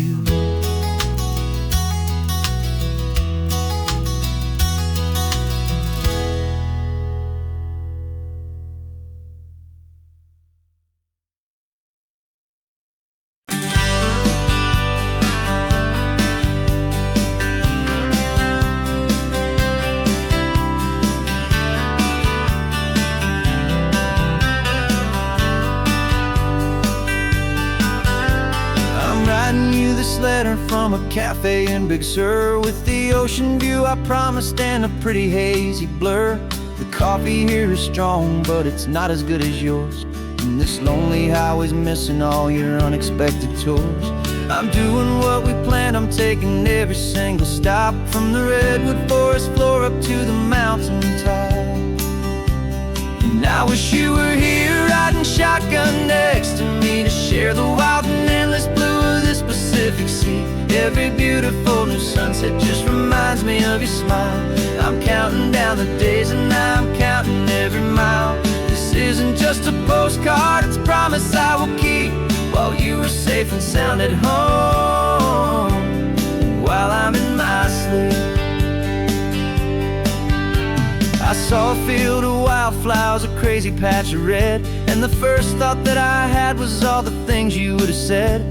This letter from a cafe in Big Sur, with the ocean view I promised and a pretty hazy blur. The coffee here is strong, but it's not as good as yours. And this lonely highway's missing all your unexpected tours. I'm doing what we planned, I'm taking every single stop, from the redwood forest floor up to the mountain top. And I wish you were here riding shotgun next to me, to share the wild and endless blue of this Pacific Sea. Every beautiful new sunset just reminds me of your smile. I'm counting down the days and I'm counting every mile. This isn't just a postcard, it's a promise I will keep, while while you were safe and sound at home, while I'm in my sleep. I saw a field of wildflowers, a crazy patch of red, and the first thought that I had was all the things you would have said.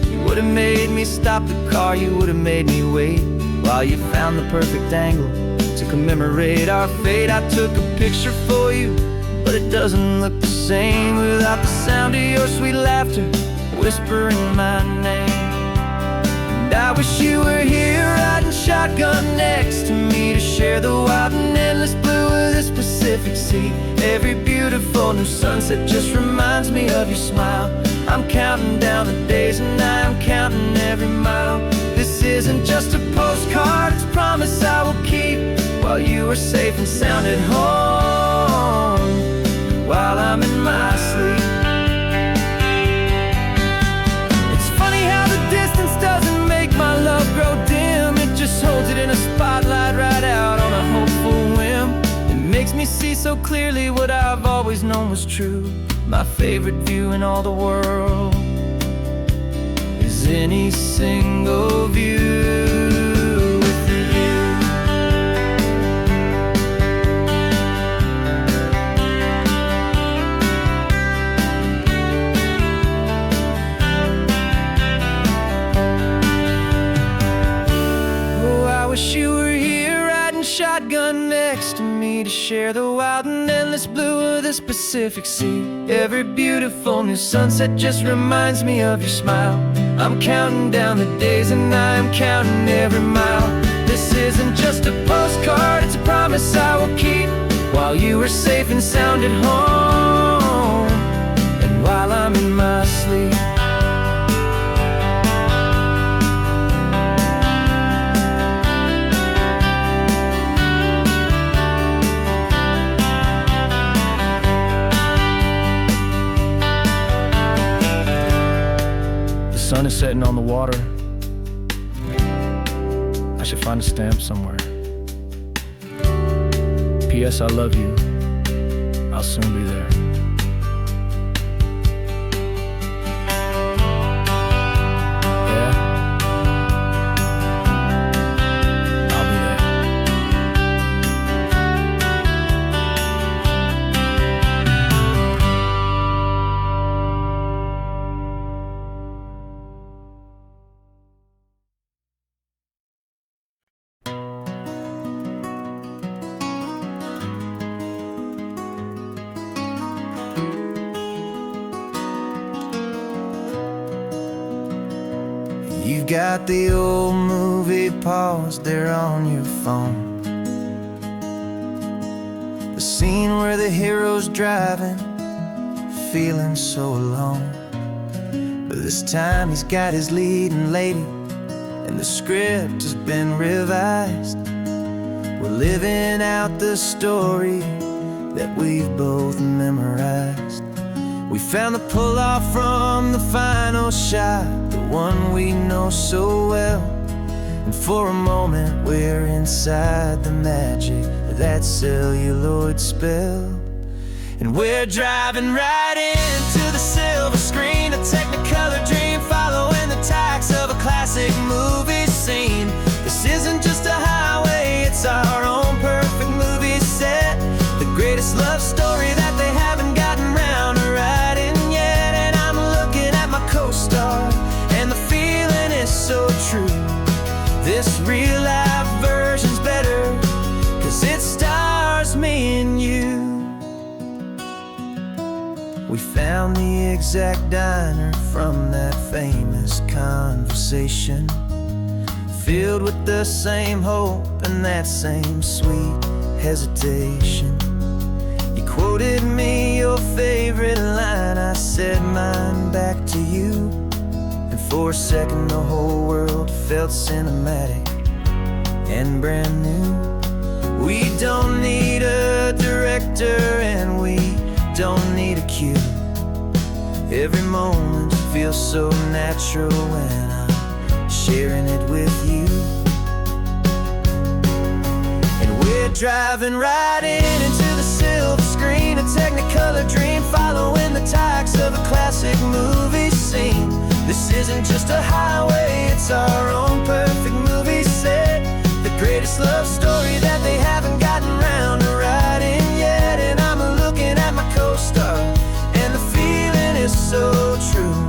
You would have made me stop the car, you would have made me wait, while you found the perfect angle to commemorate our fate. I took a picture for you, but it doesn't look the same without the sound of your sweet laughter whispering my name. And I wish you were here riding shotgun next to me to share the wild and endless blue of this Pacific Sea. Every beautiful new sunset just reminds me of your smile. I'm counting down the days and I'm counting every mile. This isn't just a postcard, it's a promise I will keep, while you are safe and sound at home, while I'm in my sleep. It's funny how the distance doesn't make my love grow dim. It just holds it in a spotlight right out on a hopeful whim. It makes me see so clearly what I've always known was true. My favorite view in all the world is any single view. Wish you were here riding shotgun next to me to share the wild and endless blue of this Pacific Sea. Every beautiful new sunset just reminds me of your smile. I'm counting down the days and I'm counting every mile. This isn't just a postcard, it's a promise I will keep, while you are safe and sound at home, and while I'm in my sleep. The sun is setting on the water. I should find a stamp somewhere. P.S. I love you. I'll soon be there. Yeah? I'll be there. You've got the old movie paused there on your phone, the scene where the hero's driving, feeling so alone. But this time he's got his leading lady, and the script has been revised. We're living out the story that we've both memorized. We found the pull-off from the final shot, the one we know so well. And for a moment we're inside the magic of that celluloid spell. And we're driving right into the silver screen, a Technicolor dream, following the tacks of a classic movie scene. This isn't just a highway, it's our own perfect movie set, the greatest love story that they haven't gotten round to writing yet. And I'm looking at my co-star, and the feeling is so true. This real life version's better, 'cause it stars me and you. We found the exact diner from that famous conversation, filled with the same hope and that same sweet hesitation. You quoted me your favorite line, I said mine back to you. And for a second the whole world felt cinematic and brand new. We don't need a director and we don't need a cue. Every moment feels so natural when I'm sharing it with you. And we're driving right into the silver screen, a Technicolor dream, following the the tacks of a classic movie scene. This isn't just a highway, it's our own perfect movie set. The greatest love story that they haven't gotten round to writing yet. And I'm looking at my co-star, and the feeling is so true.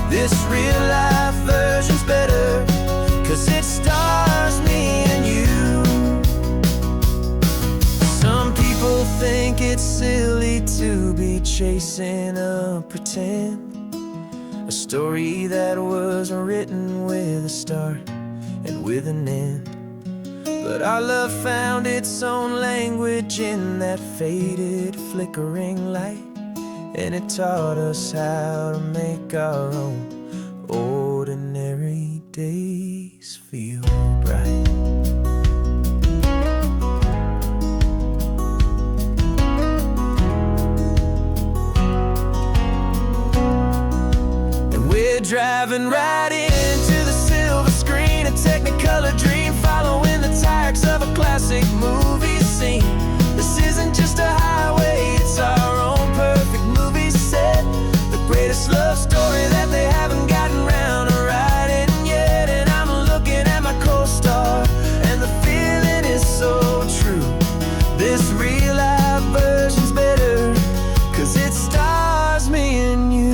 This real life version's better, 'cause it stars me and you. Some people think it's silly to be chasing a pretend, a story that was written with a start and with an end. But our love found its own language in that faded, flickering light, and it taught us how to make our own ordinary days feel bright. And we're driving right into the silver screen, a Technicolor dream, following the tacks of a classic movie scene. This isn't just a highway, it's our own perfect movie set. The greatest love story that they haven't gotten round to writing yet. And I'm looking at my co-star, and the feeling is so true. This real life version's better, 'cause it stars me and you.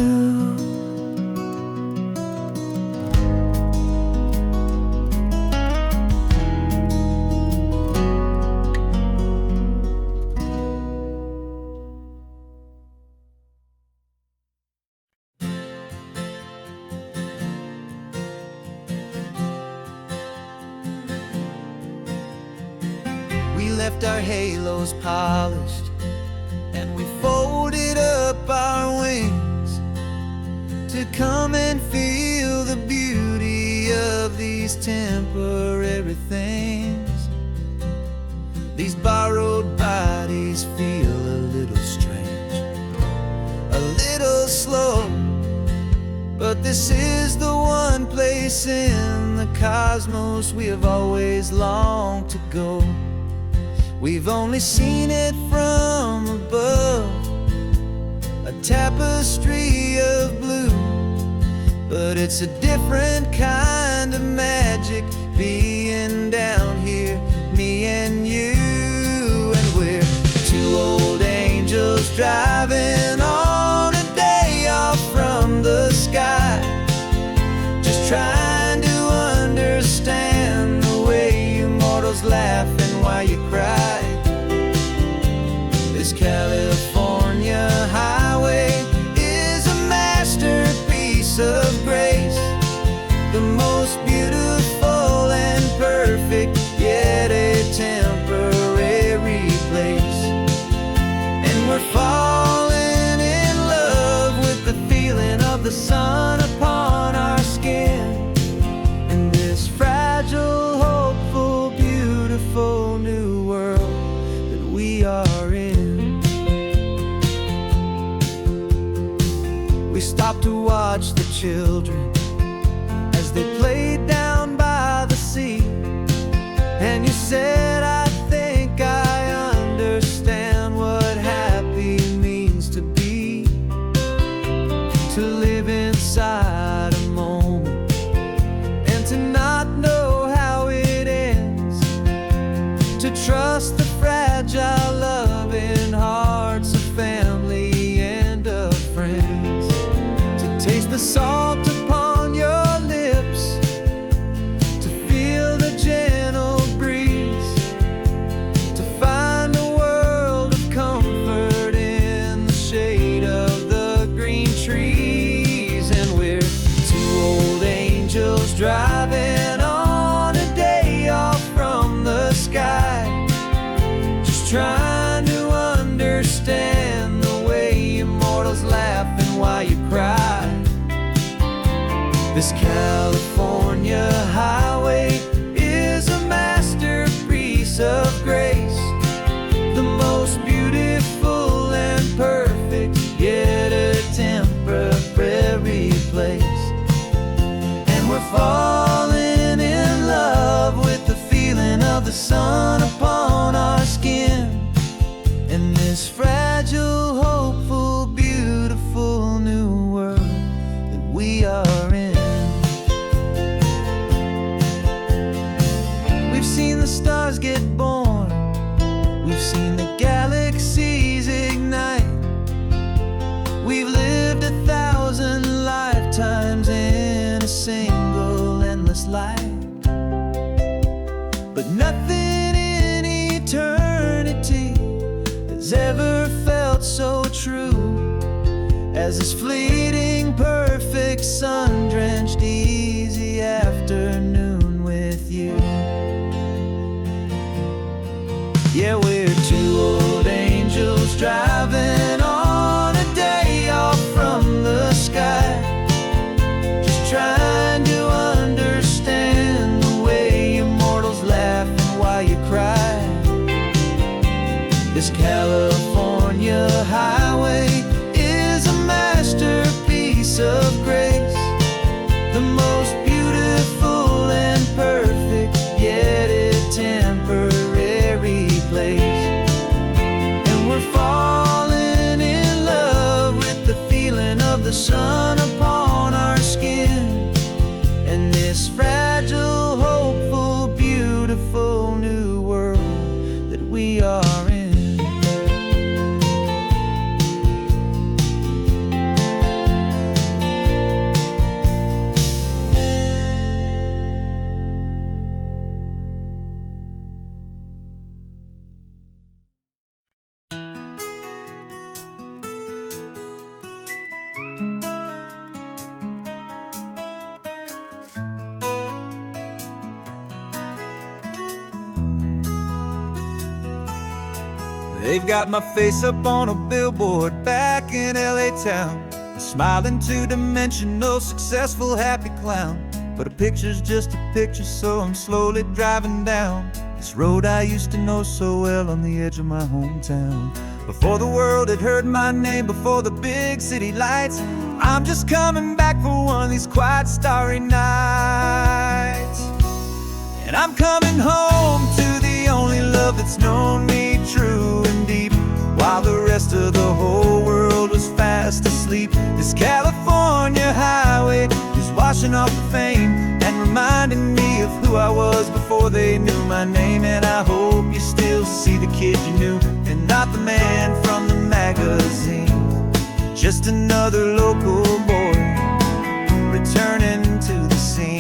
We left our halos polished, and we folded up our wings to come and feel the beauty of these temporary things. These borrowed bodies feel a little strange, a little slow, but this is the one place in the cosmos we have always longed to go. We've only seen it from above, a tapestry of blue, but it's a different kind of magic being down here, me and you. And we're two old angels driving on a day off from the sky, just trying to understand the way you mortals laugh and why you cry. This California highway is a masterpiece of grace, the most beautiful and perfect, yet a temporary place. And we're falling in love with the feeling of the sun upon our skin, in this fragile, hopeful, beautiful new world that we are in. We stopped to watch the children as they played down by the sea, and you said, I think I understand what happy means to be, to live inside a moment and to not know how it ends, to trust the fragile loving hearts of family and of friends, to taste the salt upon your lips, to feel the gentle breeze has ever felt so true as this fleeting, perfect, sun-drenched, easy afternoon with you. Yeah, we're two old angels driving on a day off from the sky, just trying to understand the way you mortals laugh and why you cry. This California highway is a masterpiece of grace, the most beautiful and perfect, yet a temporary place. And we're falling in love with the feeling of the sun upon our skin, and this fragile, hopeful, beautiful new world that we are in. They've got my face up on a billboard back in LA town, a smiling two-dimensional, successful, happy clown. But a picture's just a picture, so I'm slowly driving down this road I used to know so well on the edge of my hometown. Before the world had heard my name, before the big city lights, I'm just coming back for one of these quiet, starry nights. And I'm coming home to the only love that's known me true and deep, while the rest of the whole world was fast asleep. This California highway is washing off the fame and reminding me of who I was before they knew my name. And I hope you still see the kid you knew, and not the man from the magazine. Just another local boy returning to the scene.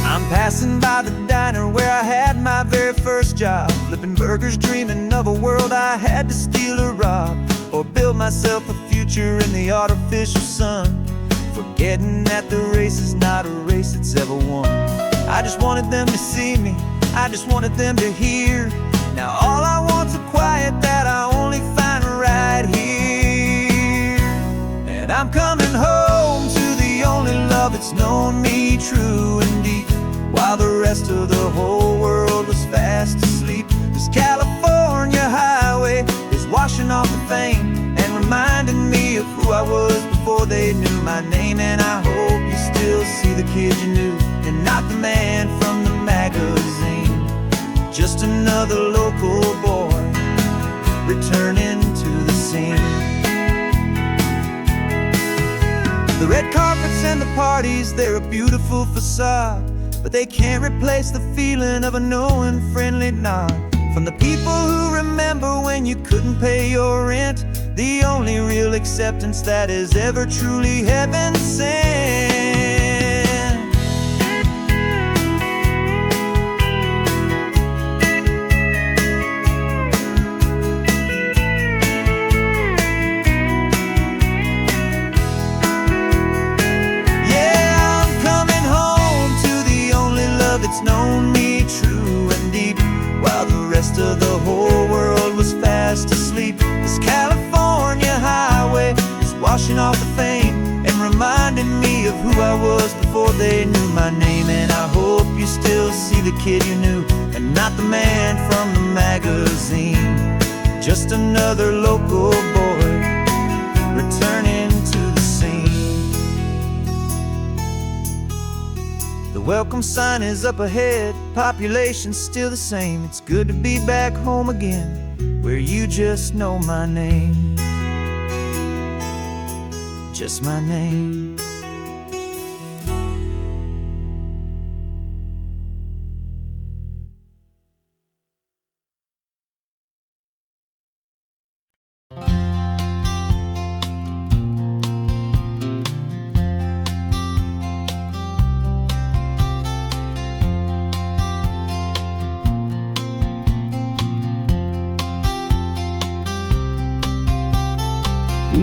I'm passing by the diner where I had my very first job, flipping burgers, dreaming of a world I had to steal or rob, or build myself a future in the artificial sun, forgetting that the race is not a race that's ever won. I just wanted them to see me, I just wanted them to hear. Now all I want's a quiet that I only find right here. And I'm coming home to the only love that's known me true and deep, while the rest of the whole world was fast asleep. This California highway is washing off the fame and reminding me of who I was before they knew my name. And I hope you still see the kid you knew, and not the man from the magazine. Just another local boy returning to the scene. The red carpets and the parties, they're a beautiful facade, but they can't replace the feeling of a knowing, friendly nod from the people who remember when you couldn't pay your rent, the only real acceptance that is ever truly heaven sent. Yeah, I'm coming home to the only love that's known me true and deep, while the rest of the whole world was fast asleep. This California highway is washing off the fame and reminding me of who I was before they knew my name. And I hope you still see the kid you knew, and not the man from the magazine. Just another local boy returning to the scene. The welcome sign is up ahead, population's still the same. It's good to be back home again, where you just know my name. Just my name.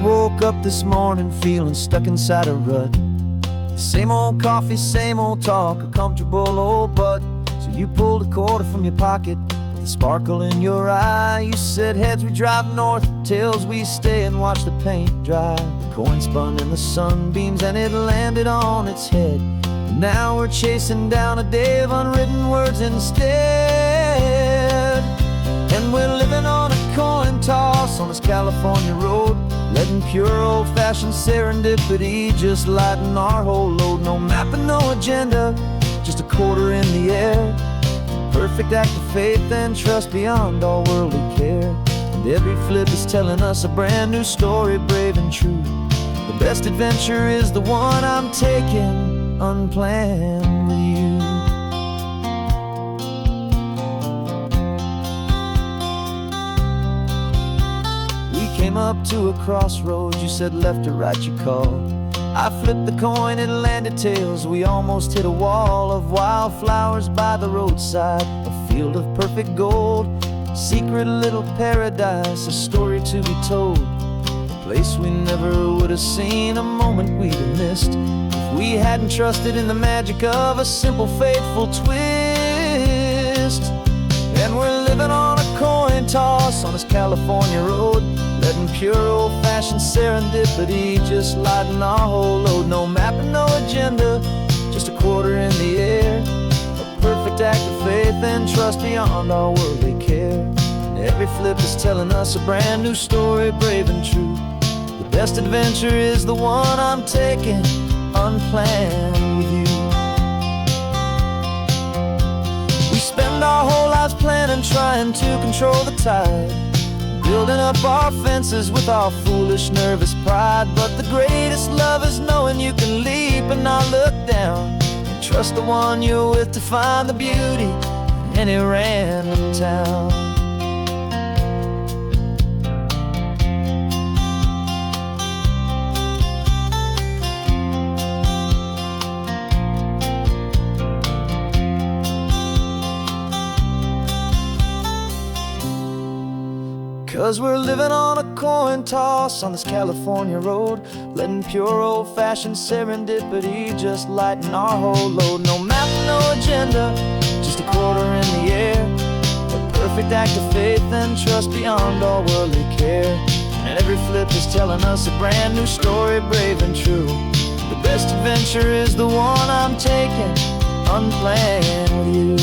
woke up this morning feeling stuck inside a rut. Same old coffee, same old talk, a comfortable old butt. So you pulled a quarter from your pocket with a sparkle in your eye. You said heads we drive north, tails we stay and watch the paint dry. The coin spun in the sunbeams and it landed on its head. And now we're chasing down a day of unwritten words instead. And we're living on a coin toss on this California road, letting pure old-fashioned serendipity just lighten our whole load. No map and no agenda, just a quarter in the air. Perfect act of faith and trust beyond all worldly care. And every flip is telling us a brand new story, brave and true. The best adventure is the one I'm taking unplanned with you. Came up to a crossroads, you said left or right you called. I flipped the coin, it landed tails. We almost hit a wall of wildflowers by the roadside, a field of perfect gold, secret little paradise, a story to be told, a place we never would have seen, a moment we'd have missed if we hadn't trusted in the magic of a simple faithful twist. And we're living on a coin toss on this California road, letting pure old-fashioned serendipity just lighten our whole load. No map and no agenda, just a quarter in the air. A perfect act of faith and trust beyond our worldly care. And every flip is telling us a brand new story, brave and true. The best adventure is the one I'm taking unplanned with you. We spend our whole lives planning, trying to control the tide, building up our fences with our foolish, nervous pride. But the greatest love is knowing you can leap and not look down, and trust the one you're with to find the beauty in any random town. 'Cause we're living on a coin toss on this California road, letting pure old-fashioned serendipity just lighten our whole load. No map, no agenda, just a quarter in the air. A perfect act of faith and trust beyond all worldly care. And every flip is telling us a brand new story, brave and true. The best adventure is the one I'm taking unplanned with you.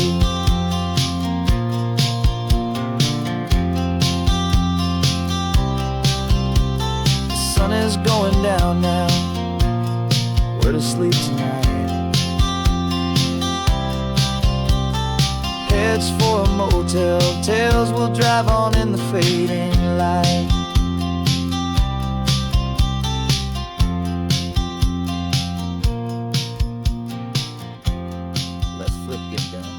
Sun is going down now, we're to sleep tonight. Heads for a motel, tails will drive on in the fading light. Let's flip get down.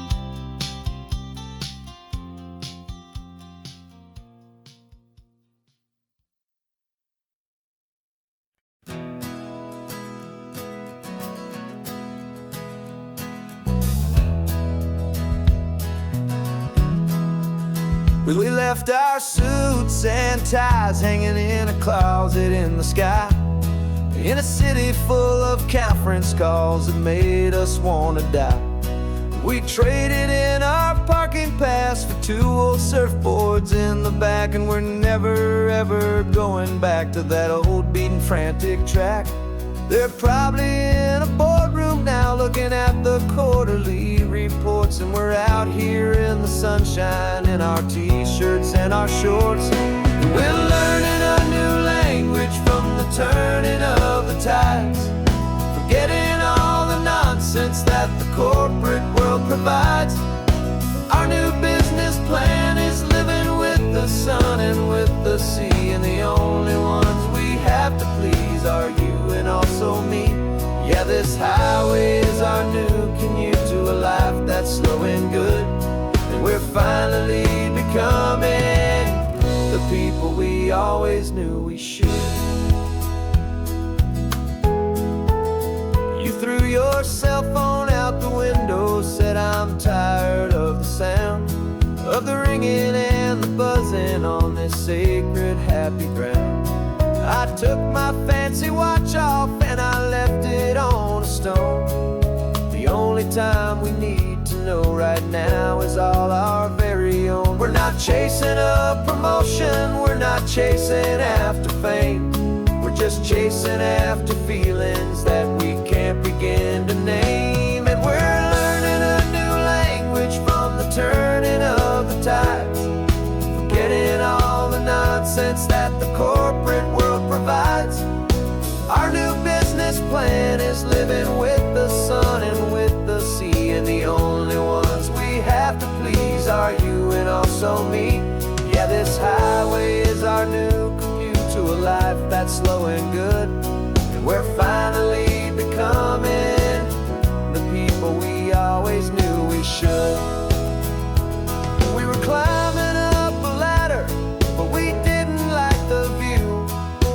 We left our suits and ties hanging in a closet in the sky, in a city full of conference calls that made us want to die. We traded in our parking pass for 2 old surfboards in the back, and we're never ever going back to that old beaten frantic track. They're probably in a boardroom now looking at the quarterly reports, and we're out here in the sunshine in our t-shirts and our shorts. We're learning a new language from the turning of the tides, forgetting all the nonsense that the corporate world provides. Our new business plan is living with the sun and with the sea, and the only ones we have to please are you and also me. Yeah, this highway is our new commute to a life that's slow and good, and we're finally becoming the people we always knew we should. You threw your cell phone out the window, said I'm tired of the sound of the ringing and the buzzing on this sacred happy ground. I took my fancy watch off and I left it on a stone. The only time we need to know right now is all our very own. We're not chasing a promotion, we're not chasing after fame. We're just chasing after feelings that we can't begin to name. And we're learning a new language from the turning of the tides, forgetting all the nonsense that the corporate world provides. Our new business plan is living with the sun and with the sea, and the only ones we have to please are you and also me. Yeah, this highway is our new commute to a life that's slow and good, and we're finally becoming the people we always knew we should. We were climbing up a ladder, but we didn't like the view.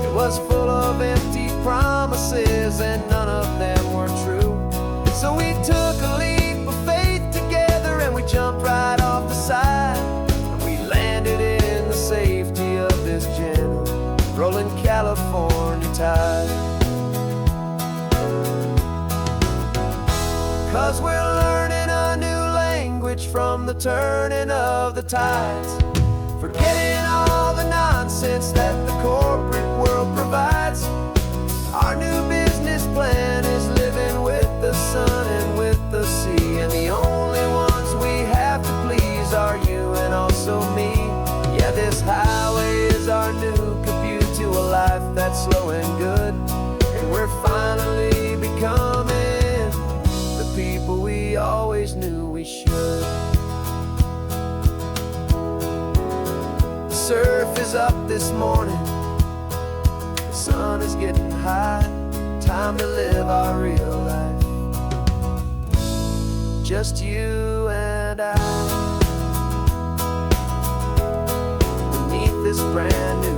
It was full of empty promises and none of them were true. So we took a leap of faith together and we jumped right off the side, and we landed in the safety of this gentle rolling California tide. 'Cause we're learning a new language from the turning of the tides, forgetting all the nonsense that the corporate world provides. Our new business plan is living with the sun and with the sea, and the only ones we have to please are you and also me. Yeah, this highway is our new commute to a life that's slow and good, and we're finally becoming the people we always knew we should. The surf is up this morning, the sun is getting high, time to live our real life, just you and I, beneath this brand new